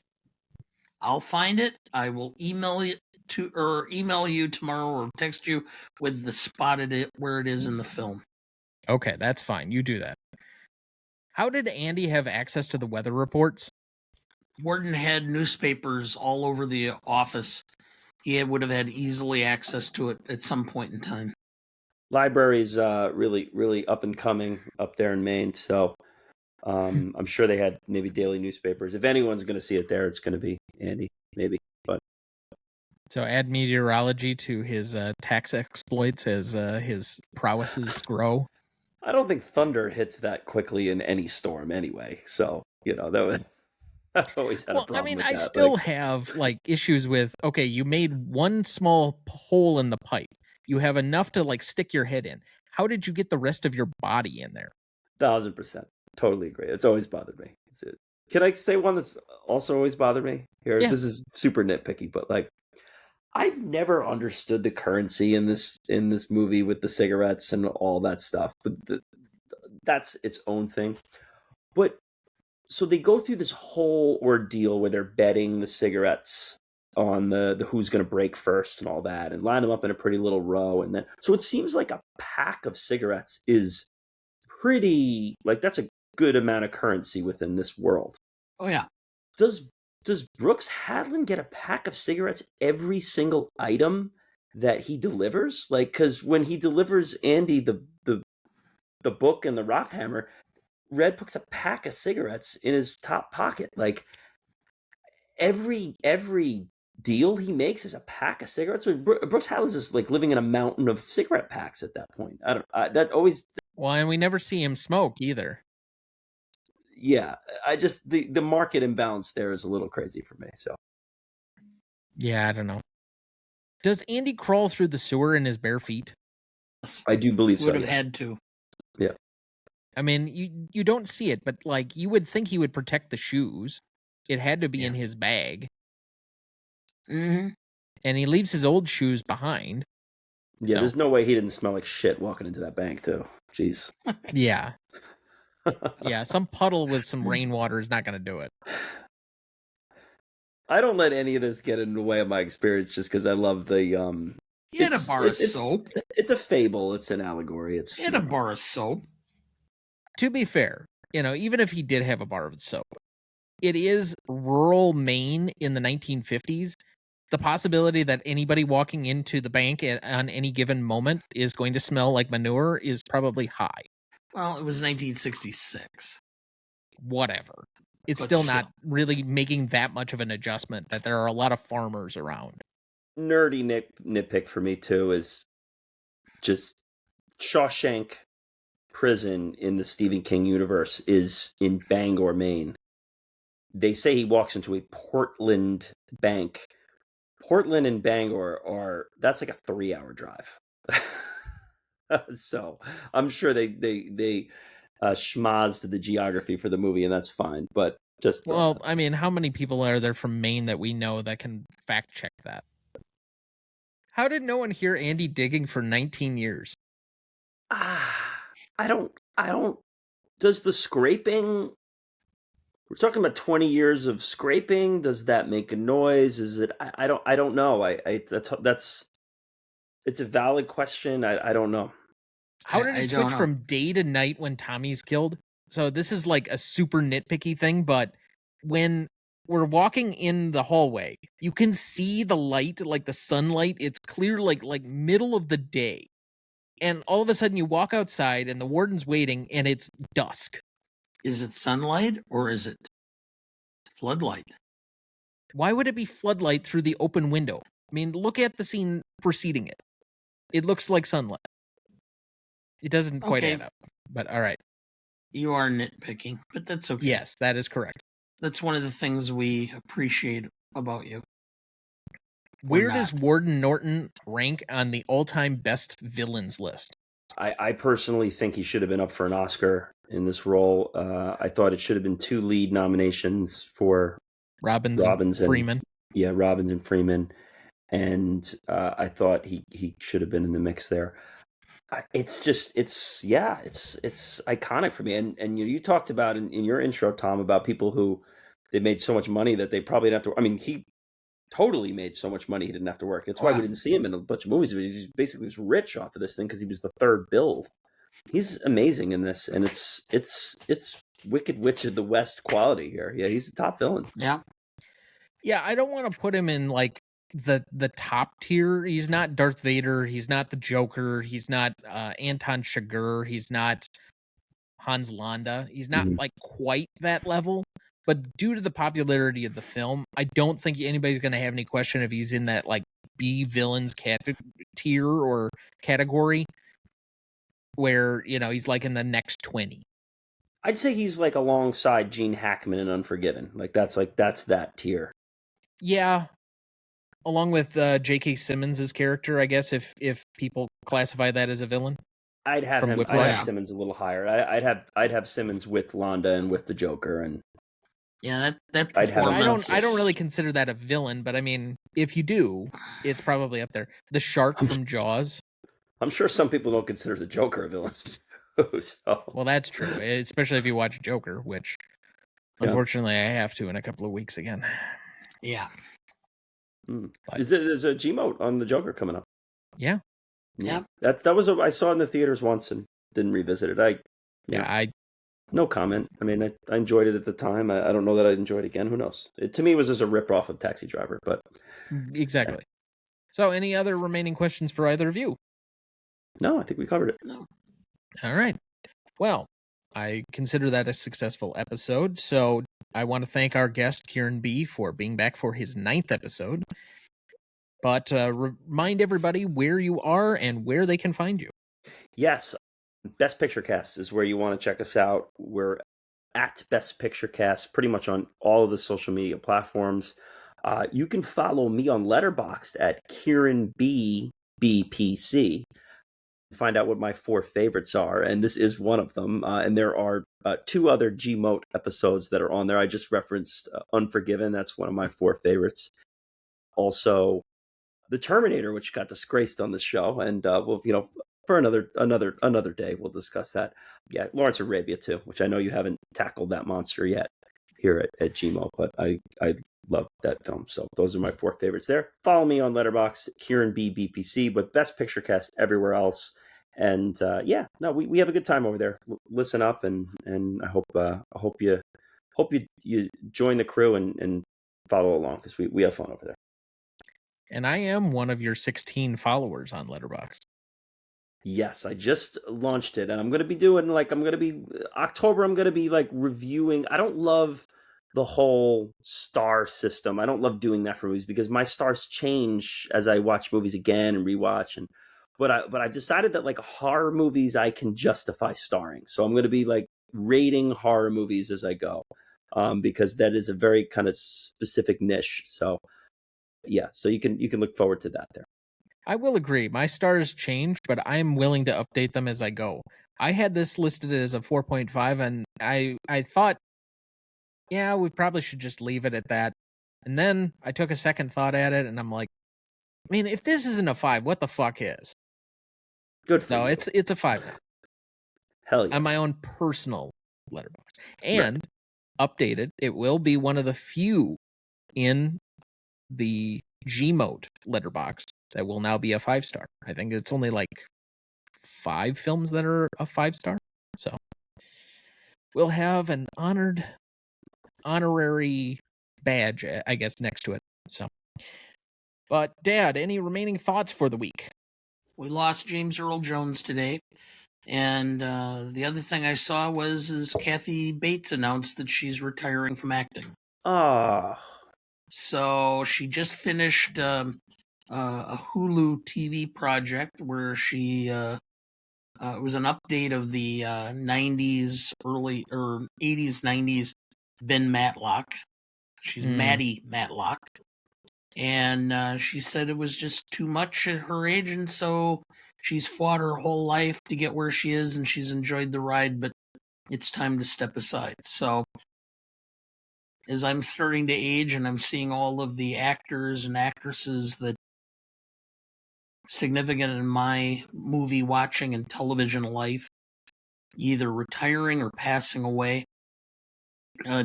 I'll find it. I will email you tomorrow or text you with the spotted where it is in the film. Okay, that's fine. You do that. How did Andy have access to the weather reports? Warden had newspapers all over the office. He would have had easily access to it at some point in time. Library's really, really up and coming up there in Maine, so I'm sure they had maybe daily newspapers. If anyone's going to see it there, it's going to be Andy, maybe. But so add meteorology to his tax exploits as his prowesses grow. I don't think thunder hits that quickly in any storm anyway. So, you know, that was I've always had a problem with that. I still have issues with, okay, you made one small hole in the pipe. You have enough to stick your head in. How did you get the rest of your body in there? 1,000%. Totally agree. It's always bothered me. Can I say one that's also always bothered me? Here, This is super nitpicky, but I've never understood the currency in this movie with the cigarettes and all that stuff. But that's its own thing. But so they go through this whole ordeal where they're betting the cigarettes on the who's going to break first and all that, and line them up in a pretty little row, and then so it seems like a pack of cigarettes is pretty, like, that's a good amount of currency within this world. Oh yeah. Does Brooks Hadlin get a pack of cigarettes every single item that he delivers? Like, because when he delivers Andy the book and the rock hammer, Red puts a pack of cigarettes in his top pocket. Like, every deal he makes is a pack of cigarettes. So Brooks Hadlin is like living in a mountain of cigarette packs at that point. I don't. That always. Well, and we never see him smoke either. Yeah, I just the market imbalance there is a little crazy for me. So. Yeah, I don't know. Does Andy crawl through the sewer in his bare feet? I do believe so. Would have had to. Yeah. I mean, you don't see it, but like you would think he would protect the shoes. It had to be in his bag. Mm-hmm. And he leaves his old shoes behind. Yeah, there's no way he didn't smell like shit walking into that bank too. Jeez. Yeah. Yeah, some puddle with some rainwater is not going to do it. I don't let any of this get in the way of my experience just because I love the He had a bar of soap. It's a fable. It's an allegory. He had a bar of soap. To be fair, even if he did have a bar of soap, it is rural Maine in the 1950s. The possibility that anybody walking into the bank on any given moment is going to smell like manure is probably high. Well, it was 1966. Whatever. It's still not really making that much of an adjustment that there are a lot of farmers around. Nerdy nitpick for me too is just Shawshank Prison in the Stephen King universe is in Bangor, Maine. They say he walks into a Portland bank. Portland and Bangor that's like a 3-hour drive. So I'm sure they schmozzed the geography for the movie, and that's fine. But just I mean, how many people are there from Maine that we know that can fact check that? How did no one hear Andy digging for 19 years? I don't. Does the scraping? We're talking about 20 years of scraping. Does that make a noise? Is it? I don't know. That's. It's a valid question. I don't know. How did it switch from day to night when Tommy's killed? So this is like a super nitpicky thing, but when we're walking in the hallway, you can see the light, like the sunlight. It's clear, like middle of the day. And all of a sudden you walk outside and the warden's waiting and it's dusk. Is it sunlight or is it floodlight? Why would it be floodlight through the open window? I mean, look at the scene preceding it. It looks like sunlight. It doesn't quite add up, but all right. You are nitpicking, but that's okay. Yes, that is correct. That's one of the things we appreciate about you. Where does Warden Norton rank on the all-time best villains list? I personally think he should have been up for an Oscar in this role. I thought it should have been 2 lead nominations for Robbins and Freeman. Yeah, Robbins and Freeman. And I thought he should have been in the mix there. It's iconic for me. And you talked about in your intro, Tom, about people who they made so much money that they probably didn't have to. I mean, he totally made so much money he didn't have to work. That's why we didn't see him in a bunch of movies. He basically was rich off of this thing because he was the third build. He's amazing in this, and it's Wicked Witch of the West quality here. Yeah, he's the top villain. Yeah. Yeah, I don't want to put him in like the top tier. He's not Darth Vader. He's not the Joker. He's not Anton Chigurh. He's not Hans Landa. He's not like quite that level. But due to the popularity of the film, I don't think anybody's going to have any question if he's in that like B villains tier or category where, he's like in the next 20. I'd say he's like alongside Gene Hackman in Unforgiven. That's that tier. Yeah. Along with J.K. Simmons' character, I guess, if people classify that as a villain. I'd have Simmons a little higher. I'd have Simmons with Landa and with the Joker, and Yeah, that I'd have him- performance. I don't really consider that a villain, but I mean, if you do, it's probably up there. The shark from Jaws. I'm sure some people don't consider the Joker a villain. So, Well, that's true, especially if you watch Joker, which Yeah. unfortunately I have to in a couple of weeks again. Yeah. But- there's a Gmote on the Joker coming up. Yeah. Yeah. That was I saw it in the theaters once and didn't revisit it. Yeah, No comment. I mean, I enjoyed it at the time. I don't know that I'd enjoy it again. Who knows? To me, it was just a ripoff of Taxi Driver. But exactly. So, any other remaining questions for either of you? no, I think we covered it. No. All right. Well, I consider that a successful episode. So, I want to thank our guest, Kieran B, for being back for his 9th episode. But remind everybody where you are and where they can find you. Yes, Best Picture Cast is where you want to check us out. We're at Best Picture Cast pretty much on all of the social media platforms. You can follow me on Letterboxd at Kieran B BPC. Find out what my 4 favorites are, and this is one of them. And there are 2 other Gmote episodes that are on there. I just referenced Unforgiven. That's one of my 4 favorites. Also, The Terminator, which got disgraced on this show, and we'll for another day we'll discuss that. Yeah, Lawrence of Arabia too, which I know you haven't tackled that monster yet here at Gmo, but I love that film. So those are my 4 favorites there. Follow me on Letterboxd, Kieran B BPC, but Best Picture Cast everywhere else. And we have a good time over there. Listen up, and I hope you join the crew and follow along, because we have fun over there. And I am one of your 16 followers on Letterboxd. Yes, I just launched it, and I'm going to be doing October. I'm going to be reviewing. I don't love the whole star system. I don't love doing that for movies because my stars change as I watch movies again and rewatch. But I decided that horror movies I can justify starring. So I'm going to be rating horror movies as I go, because that is a very kind of specific niche. So yeah, so you can look forward to that there. I will agree. My stars change, but I'm willing to update them as I go. I had this listed as a 4.5, and I thought, yeah, we probably should just leave it at that. And then I took a second thought at it, and I'm like, I mean, if this isn't a 5, what the fuck is? Good for No, you. it's a 5 now. Hell yes. On my own personal Letterboxd. And updated, it will be one of the few in the Gmote Letterboxd that will now be a 5-star. I think it's only 5 films that are a 5-star. So we'll have an honorary badge, I guess, next to it. So, but Dad, any remaining thoughts for the week? We lost James Earl Jones today. And the other thing I saw was Kathy Bates announced that she's retiring from acting. Ah. So she just finished a Hulu TV project where she it was an update of the 90s, early or 80s, 90s Ben Matlock. She's Maddie Matlock. And she said it was just too much at her age, and so she's fought her whole life to get where she is, and she's enjoyed the ride, but it's time to step aside. So as I'm starting to age and I'm seeing all of the actors and actresses that significant in my movie watching and television life either retiring or passing away,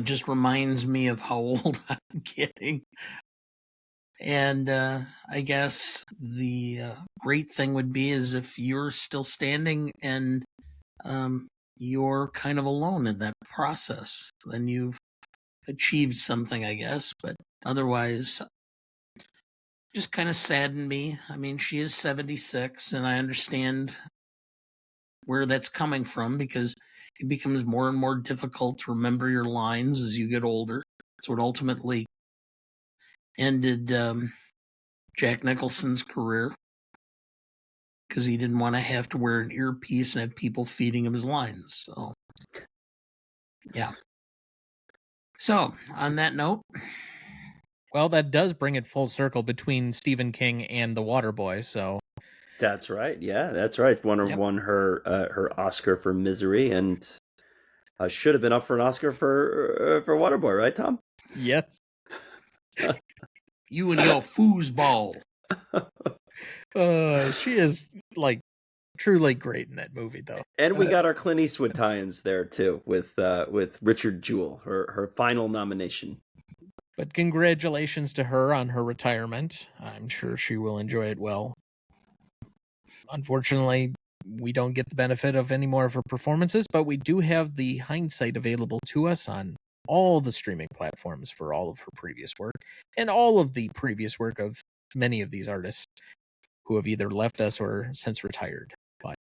just reminds me of how old I'm getting. And I guess the great thing would be is if you're still standing and you're kind of alone in that process, then you've achieved something, I guess. But otherwise, just kind of saddened me. I mean, she is 76, and I understand where that's coming from because it becomes more and more difficult to remember your lines as you get older. So it ultimately ended Jack Nicholson's career because he didn't want to have to wear an earpiece and have people feeding him his lines. So, yeah. So, on that note, well, that does bring it full circle between Stephen King and The Waterboy. So that's right. Yeah, that's right. Won her Oscar for Misery, and should have been up for an Oscar for Waterboy, right, Tom? Yes. You and your foosball. She is like truly great in that movie, though. And we got our Clint Eastwood tie-ins there too, with Richard Jewell, her final nomination. But congratulations to her on her retirement. I'm sure she will enjoy it well. Unfortunately, we don't get the benefit of any more of her performances, but we do have the hindsight available to us on all the streaming platforms for all of her previous work and all of the previous work of many of these artists who have either left us or since retired. But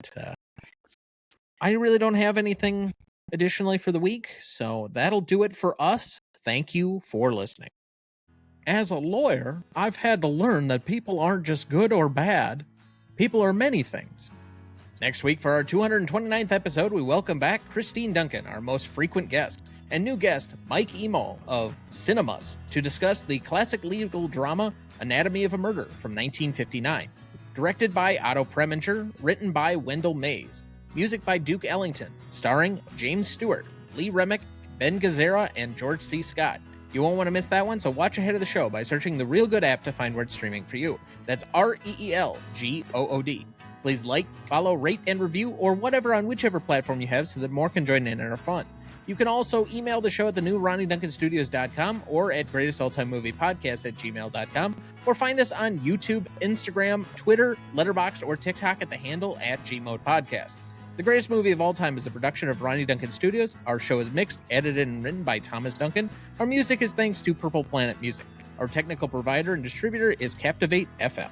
I really don't have anything additionally for the week, so that'll do it for us. Thank you for listening. As a lawyer, I've had to learn that people aren't just good or bad. People are many things. Next week, for our 229th episode, we welcome back Christine Duncan, our most frequent guest, and new guest Mike Emol of Cinemas to discuss the classic legal drama Anatomy of a Murder from 1959. Directed by Otto Preminger, written by Wendell Mays. Music by Duke Ellington, starring James Stewart, Lee Remick, Ben Gazzara, and George C. Scott. You won't want to miss that one, so watch ahead of the show by searching the Real Good app to find where it's streaming for you. That's REELGOOD. Please like, follow, rate, and review, or whatever on whichever platform you have so that more can join in our fun. You can also email the show at the new RonnieDuncanStudios.com or at greatestalltimemoviepodcast@gmail.com, or find us on YouTube, Instagram, Twitter, Letterboxd, or TikTok at the handle @GModePodcast. The Greatest Movie of All Time is a production of Ronnie Duncan Studios. Our show is mixed, edited, and written by Thomas Duncan. Our music is thanks to Purple Planet Music. Our technical provider and distributor is Captivate FM.